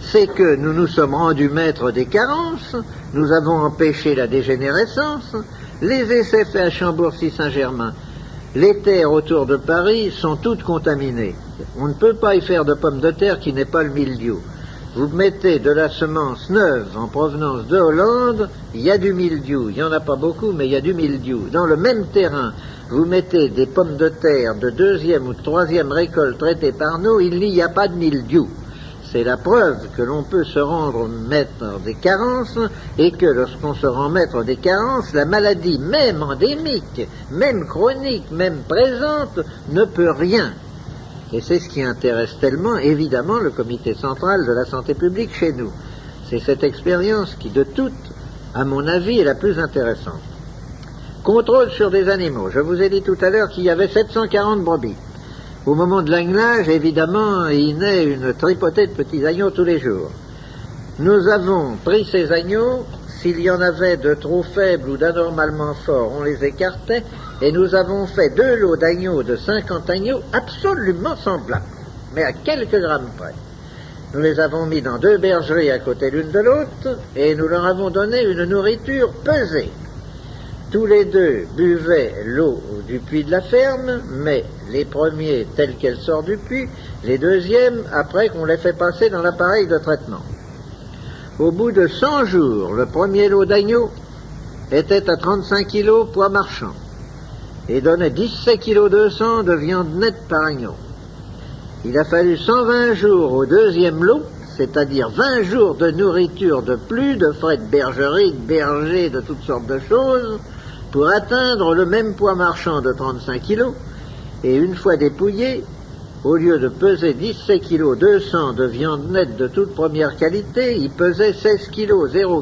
c'est que nous nous sommes rendus maîtres des carences, nous avons empêché la dégénérescence, les essais faits à Chambourcy-Saint-Germain, les terres autour de Paris sont toutes contaminées. On ne peut pas y faire de pommes de terre qui n'est pas le mildiou. Vous mettez de la semence neuve en provenance de Hollande, il y a du mildiou. Il n'y en a pas beaucoup, mais il y a du mildiou. Dans le même terrain, vous mettez des pommes de terre de 2e ou de 3e récolte traitées par nous, il n'y a pas de mildiou. C'est la preuve que l'on peut se rendre maître des carences et que lorsqu'on se rend maître des carences, la maladie, même endémique, même chronique, même présente, ne peut rien. Et c'est ce qui intéresse tellement, évidemment, le comité central de la santé publique chez nous. C'est cette expérience qui, de toutes, à mon avis, est la plus intéressante. Contrôle sur des animaux. Je vous ai dit tout à l'heure qu'il y avait 740 brebis. Au moment de l'anglage, évidemment, il naît une tripotée de petits agneaux tous les jours. Nous avons pris ces agneaux, s'il y en avait de trop faibles ou d'anormalement forts, on les écartait, et nous avons fait 2 lots d'agneaux de 50 agneaux absolument semblables. mais à quelques grammes près. Nous les avons mis dans 2 bergeries à côté l'une de l'autre, et nous leur avons donné une nourriture pesée. Tous les 2 buvaient l'eau du puits de la ferme, mais les premiers telle qu'elle sort du puits, les deuxièmes après qu'on les fait passer dans l'appareil de traitement. Au bout de 100 jours, le premier lot d'agneau était à 35 kg poids marchand et donnait 17 kg 200 de viande nette par agneau. Il a fallu 120 jours au deuxième lot, c'est-à-dire 20 jours de nourriture de plus, de frais de bergerie, de berger, de toutes sortes de choses, pour atteindre le même poids marchand de 35 kg, et une fois dépouillé, au lieu de peser 17 kg 200 de viande nette de toute première qualité, il pesait 16 kg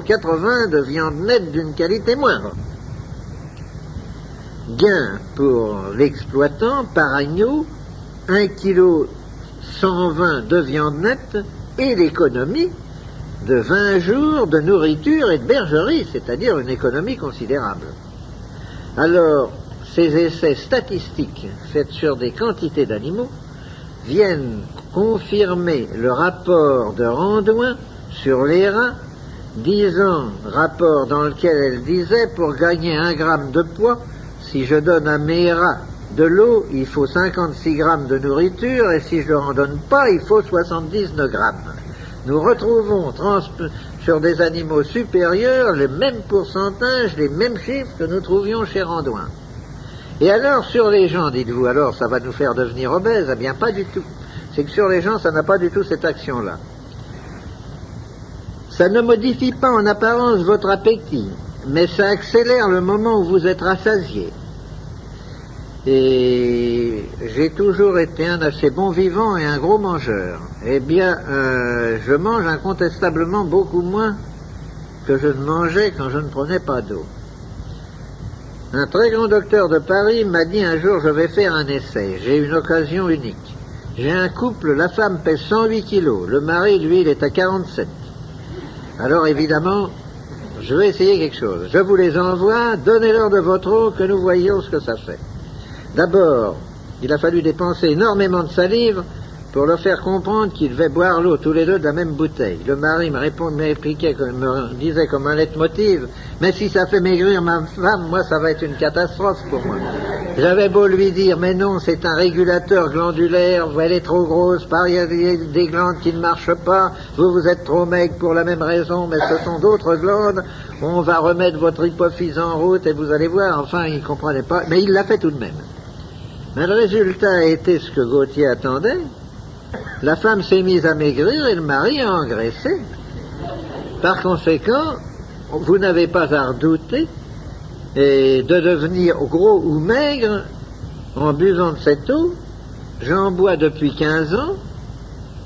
080 de viande nette d'une qualité moindre. Gain pour l'exploitant par agneau, 1 kg 120 de viande nette et l'économie de 20 jours de nourriture et de bergerie, c'est-à-dire une économie considérable. Alors, ces essais statistiques faits sur des quantités d'animaux viennent confirmer le rapport de Randouin sur les rats, rapport dans lequel elle disait, pour gagner 1 gramme de poids, si je donne à mes rats de l'eau, il faut 56 grammes de nourriture, et si je ne leur en donne pas, il faut 79 grammes. Nous retrouvons sur des animaux supérieurs les mêmes pourcentages, les mêmes chiffres que nous trouvions chez Randouin. Et alors, sur les gens, dites-vous, alors ça va nous faire devenir obèses? Eh bien, pas du tout. C'est que sur les gens, ça n'a pas du tout cette action-là. Ça ne modifie pas en apparence votre appétit, mais ça accélère le moment où vous êtes rassasié. Et j'ai toujours été un assez bon vivant et un gros mangeur. Eh bien, je mange incontestablement beaucoup moins que je ne mangeais quand je ne prenais pas d'eau. Un très grand docteur de Paris m'a dit un jour, je vais faire un essai. J'ai une occasion unique. J'ai un couple, la femme pèse 108 kilos, le mari, lui, il est à 47. Alors évidemment, je vais essayer quelque chose. Je vous les envoie, donnez-leur de votre eau, que nous voyions ce que ça fait. D'abord, il a fallu dépenser énormément de salive pour leur faire comprendre qu'ils devaient boire l'eau tous les 2 de la même bouteille. Le mari me disait comme un leitmotiv, mais si ça fait maigrir ma femme, moi ça va être une catastrophe pour moi. J'avais beau lui dire, mais non, c'est un régulateur glandulaire, elle est trop grosse, il y a des glandes qui ne marchent pas, vous êtes trop maigre pour la même raison, mais ce sont d'autres glandes, on va remettre votre hypophyse en route et vous allez voir. Enfin, il ne comprenait pas, mais il l'a fait tout de même. Mais le résultat a été ce que Gautier attendait. La femme s'est mise à maigrir et le mari a engraissé. Par conséquent, vous n'avez pas à redouter de devenir gros ou maigre en buvant de cette eau. J'en bois depuis 15 ans,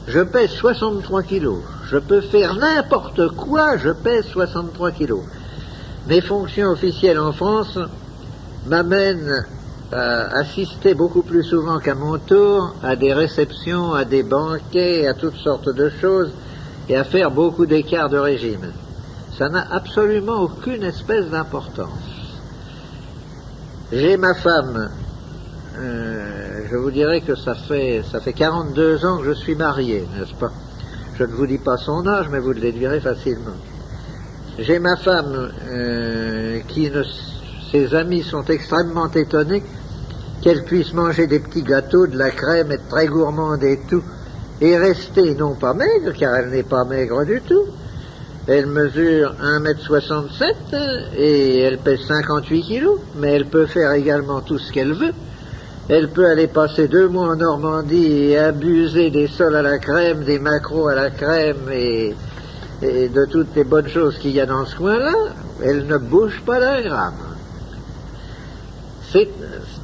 je pèse 63 kilos. Je peux faire n'importe quoi, je pèse 63 kilos. Mes fonctions officielles en France m'amènent à assister beaucoup plus souvent qu'à mon tour à des réceptions, à des banquets, à toutes sortes de choses, et à faire beaucoup d'écarts de régime. Ça n'a absolument aucune espèce d'importance. J'ai ma femme, je vous dirais que ça fait 42 ans que je suis marié, n'est-ce pas? Je ne vous dis pas son âge, mais vous le déduirez facilement. J'ai ma femme ses amis sont extrêmement étonnés qu'elle puisse manger des petits gâteaux, de la crème, être très gourmande et tout, et rester non pas maigre, car elle n'est pas maigre du tout. Elle mesure 1,67 m et elle pèse 58 kilos, mais elle peut faire également tout ce qu'elle veut. Elle peut aller passer 2 mois en Normandie et abuser des sols à la crème, des maquereaux à la crème et de toutes les bonnes choses qu'il y a dans ce coin-là. Elle ne bouge pas d'un gramme.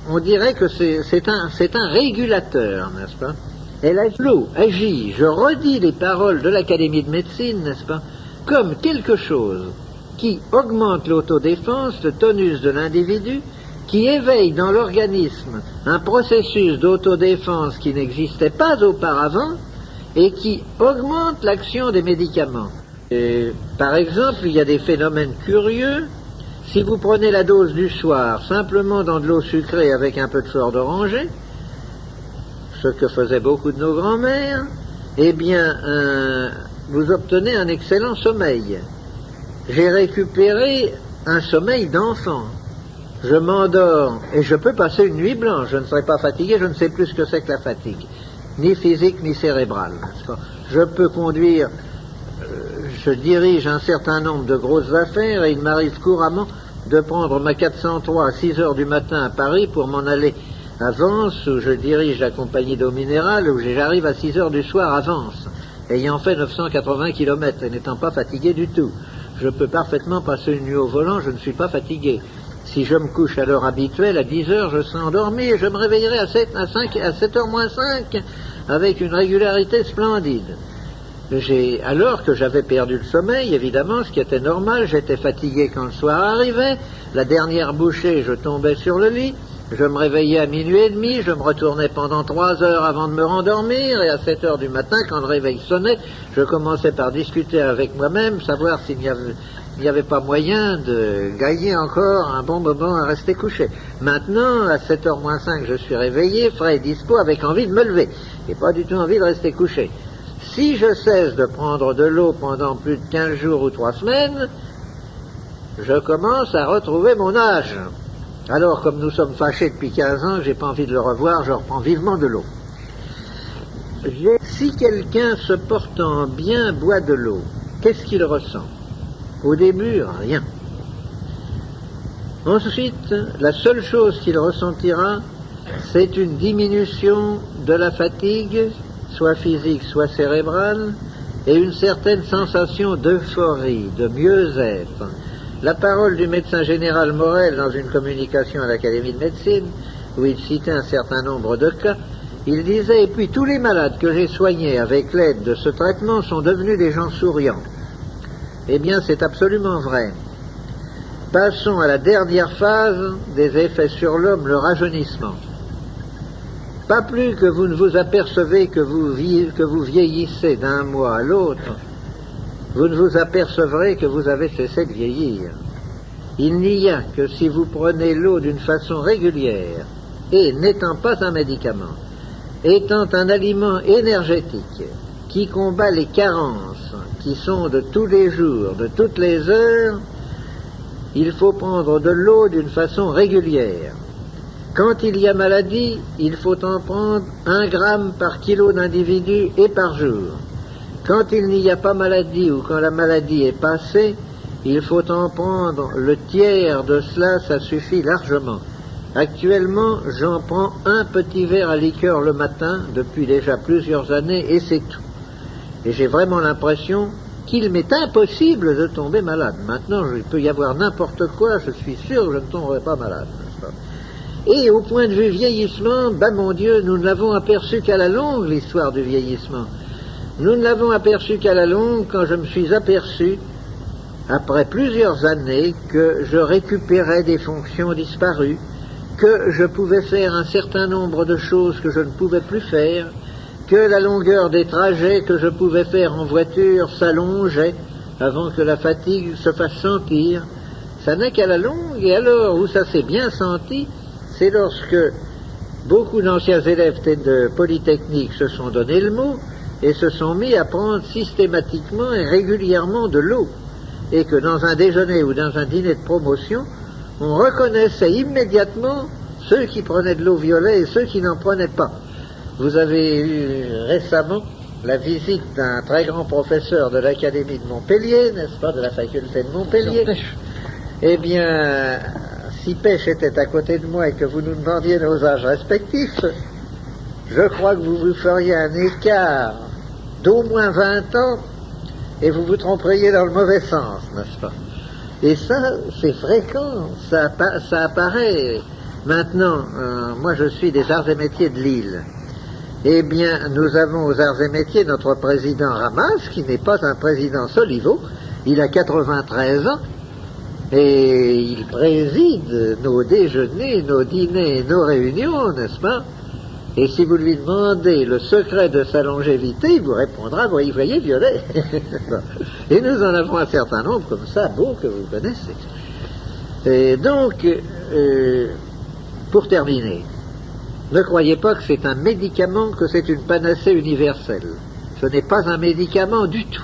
On dirait que c'est un régulateur, n'est-ce pas? Elle agit, je redis les paroles de l'Académie de médecine, n'est-ce pas, comme quelque chose qui augmente l'autodéfense, le tonus de l'individu, qui éveille dans l'organisme un processus d'autodéfense qui n'existait pas auparavant et qui augmente l'action des médicaments. Et, par exemple, il y a des phénomènes curieux. Si vous prenez la dose du soir simplement dans de l'eau sucrée avec un peu de fleur d'oranger, ce que faisaient beaucoup de nos grands-mères, eh bien, vous obtenez un excellent sommeil. J'ai récupéré un sommeil d'enfant. Je m'endors et je peux passer une nuit blanche. Je ne serai pas fatigué, je ne sais plus ce que c'est que la fatigue, ni physique ni cérébrale. Je peux conduire, je dirige un certain nombre de grosses affaires et il m'arrive couramment de prendre ma 403 à 6 heures du matin à Paris pour m'en aller à Vence, où je dirige la compagnie d'eau minérale, où j'arrive à 6 heures du soir à Vence, ayant fait 980 km et n'étant pas fatigué du tout. Je peux parfaitement passer une nuit au volant, je ne suis pas fatigué. Si je me couche à l'heure habituelle, à 10 heures, je serai endormi et je me réveillerai à 7h moins 5 avec une régularité splendide. Alors que j'avais perdu le sommeil, évidemment, ce qui était normal, j'étais fatigué quand le soir arrivait, la dernière bouchée, je tombais sur le lit, je me réveillais à minuit et demi, je me retournais pendant 3 heures avant de me rendormir, et à 7 heures du matin, quand le réveil sonnait, je commençais par discuter avec moi-même, savoir s'il n'y avait pas moyen de gagner encore un bon moment à rester couché. Maintenant, à 7h moins 5, je suis réveillé, frais et dispo, avec envie de me lever, et pas du tout envie de rester couché. Si je cesse de prendre de l'eau pendant plus de 15 jours ou 3 semaines, je commence à retrouver mon âge. Alors, comme nous sommes fâchés depuis 15 ans, j'ai pas envie de le revoir, je reprends vivement de l'eau. Si quelqu'un se portant bien boit de l'eau, qu'est-ce qu'il ressent? Au début, rien. Ensuite, la seule chose qu'il ressentira, c'est une diminution de la fatigue, soit physique, soit cérébrale, et une certaine sensation d'euphorie, de mieux-être. La parole du médecin général Morel dans une communication à l'Académie de médecine, où il citait un certain nombre de cas, il disait « Et puis tous les malades que j'ai soignés avec l'aide de ce traitement sont devenus des gens souriants ». Eh bien, c'est absolument vrai. Passons à la dernière phase des effets sur l'homme, le rajeunissement. Pas plus que vous ne vous apercevez que vous vieillissez d'un mois à l'autre, vous ne vous apercevrez que vous avez cessé de vieillir. Il n'y a que si vous prenez l'eau d'une façon régulière, et n'étant pas un médicament, étant un aliment énergétique, qui combat les carences, qui sont de tous les jours, de toutes les heures, il faut prendre de l'eau d'une façon régulière. Quand il y a maladie, il faut en prendre 1 gramme par kilo d'individu et par jour. Quand il n'y a pas maladie ou quand la maladie est passée, il faut en prendre le tiers de cela, ça suffit largement. Actuellement, j'en prends un petit verre à liqueur le matin depuis déjà plusieurs années et c'est tout. Et j'ai vraiment l'impression qu'il m'est impossible de tomber malade. Maintenant, il peut y avoir n'importe quoi, je suis sûr que je ne tomberai pas malade. Et au point de vue vieillissement, ben mon Dieu, nous ne l'avons aperçu qu'à la longue, l'histoire du vieillissement. Nous ne l'avons aperçu qu'à la longue quand je me suis aperçu, après plusieurs années, que je récupérais des fonctions disparues, que je pouvais faire un certain nombre de choses que je ne pouvais plus faire, que la longueur des trajets que je pouvais faire en voiture s'allongeait avant que la fatigue se fasse sentir. Ça n'est qu'à la longue, et alors où ça s'est bien senti, c'est lorsque beaucoup d'anciens élèves de Polytechnique se sont donné le mot et se sont mis à prendre systématiquement et régulièrement de l'eau, et que dans un déjeuner ou dans un dîner de promotion, on reconnaissait immédiatement ceux qui prenaient de l'eau violet et ceux qui n'en prenaient pas. Vous avez eu récemment la visite d'un très grand professeur de l'Académie de Montpellier, n'est-ce pas, de la faculté de Montpellier. Eh bien, si Pêche était à côté de moi et que vous nous demandiez nos âges respectifs, je crois que vous vous feriez un écart d'au moins 20 ans et vous vous tromperiez dans le mauvais sens, n'est-ce pas? Et ça, c'est fréquent, ça apparaît. Maintenant, moi je suis des arts et métiers de Lille. Eh bien, nous avons aux arts et métiers notre président Ramas, qui n'est pas un président Soliveau, il a 93 ans, et il préside nos déjeuners, nos dîners, nos réunions, n'est-ce pas? Et si vous lui demandez le secret de sa longévité, il vous répondra, voyez, violet. Et nous en avons un certain nombre comme ça, beaux que vous connaissez. Et donc, pour terminer, Ne croyez pas que c'est un médicament, que c'est une panacée universelle. Ce n'est pas un médicament du tout.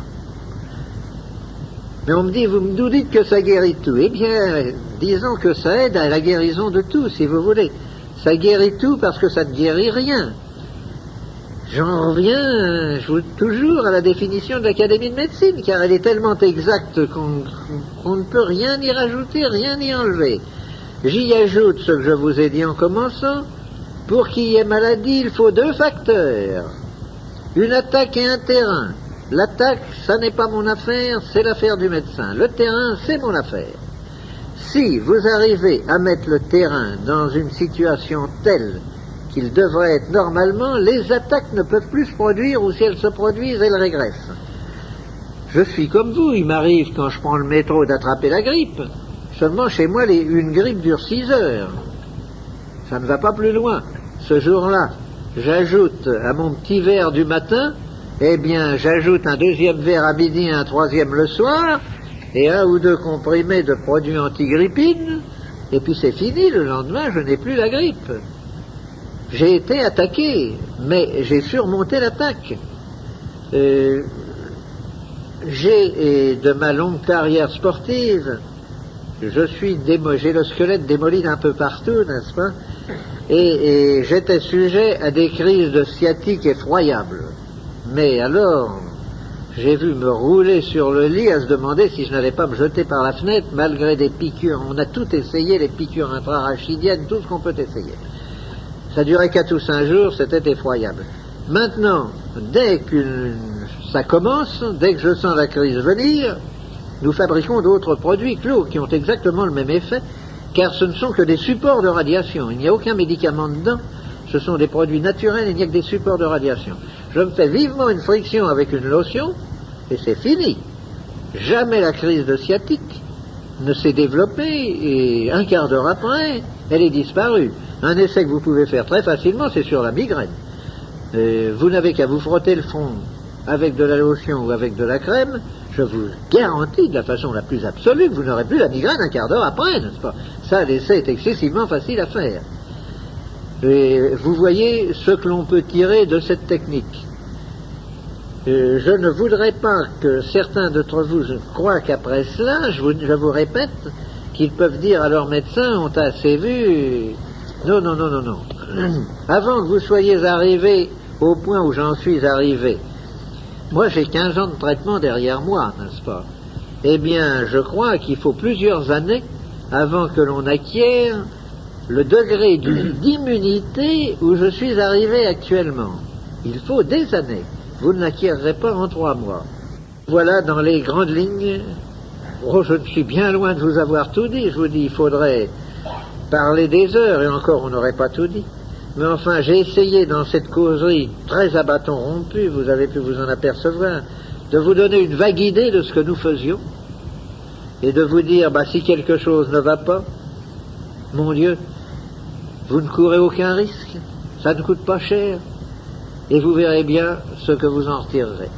Mais on me dit, vous nous dites que ça guérit tout. Eh bien, disons que ça aide à la guérison de tout, si vous voulez. Ça guérit tout parce que ça ne guérit rien. J'en reviens toujours à la définition de l'Académie de médecine, car elle est tellement exacte qu'on ne peut rien y rajouter, rien y enlever. J'y ajoute ce que je vous ai dit en commençant. Pour qu'il y ait maladie, il faut 2 facteurs. Une attaque et un terrain. L'attaque, ça n'est pas mon affaire, c'est l'affaire du médecin. Le terrain, c'est mon affaire. Si vous arrivez à mettre le terrain dans une situation telle qu'il devrait être normalement, les attaques ne peuvent plus se produire, ou si elles se produisent, elles régressent. Je suis comme vous, il m'arrive quand je prends le métro d'attraper la grippe. Seulement chez moi, une grippe dure 6 heures. Ça ne va pas plus loin. Ce jour-là, j'ajoute à mon petit verre du matin, eh bien, j'ajoute un 2e verre à midi et un 3e le soir, et 1 ou 2 comprimés de produits antigrippines, et puis c'est fini, le lendemain, je n'ai plus la grippe. J'ai été attaqué, mais j'ai surmonté l'attaque. J'ai, de ma longue carrière sportive, j'ai le squelette démoli d'un peu partout, n'est-ce pas? Et j'étais sujet à des crises de sciatique effroyables. Mais alors, j'ai vu me rouler sur le lit à se demander si je n'allais pas me jeter par la fenêtre, malgré des piqûres. On a tout essayé, les piqûres intrarachidiennes, tout ce qu'on peut essayer. Ça durait 4 ou 5 jours, c'était effroyable. Maintenant, dès que ça commence, dès que je sens la crise venir, nous fabriquons d'autres produits clos qui ont exactement le même effet, car ce ne sont que des supports de radiation. Il n'y a aucun médicament dedans, ce sont des produits naturels, il n'y a que des supports de radiation. Je me fais vivement une friction avec une lotion, et c'est fini. Jamais la crise de sciatique ne s'est développée, et un quart d'heure après, elle est disparue. Un essai que vous pouvez faire très facilement, c'est sur la migraine. Vous n'avez qu'à vous frotter le front avec de la lotion ou avec de la crème, je vous garantis de la façon la plus absolue que vous n'aurez plus la migraine un quart d'heure après, n'est-ce pas? Ça, l'essai est excessivement facile à faire. Et vous voyez ce que l'on peut tirer de cette technique. Je ne voudrais pas que certains d'entre vous croient qu'après cela, je vous répète, qu'ils peuvent dire à leur médecin, on t'a assez vu. Non, non, non, non, non. Avant que vous soyez arrivé au point où j'en suis arrivé, moi j'ai 15 ans de traitement derrière moi, n'est-ce pas? Eh bien, je crois qu'il faut plusieurs années avant que l'on acquiert le degré d'immunité où je suis arrivé actuellement. Il faut des années. Vous ne l'acquierrez pas en 3 mois. Voilà dans les grandes lignes. Oh, je ne suis bien loin de vous avoir tout dit. Je vous dis, il faudrait parler des heures, et encore on n'aurait pas tout dit. Mais enfin, j'ai essayé dans cette causerie très à bâton rompu, vous avez pu vous en apercevoir, de vous donner une vague idée de ce que nous faisions, et de vous dire, si quelque chose ne va pas, mon Dieu, vous ne courez aucun risque, ça ne coûte pas cher, et vous verrez bien ce que vous en retirerez.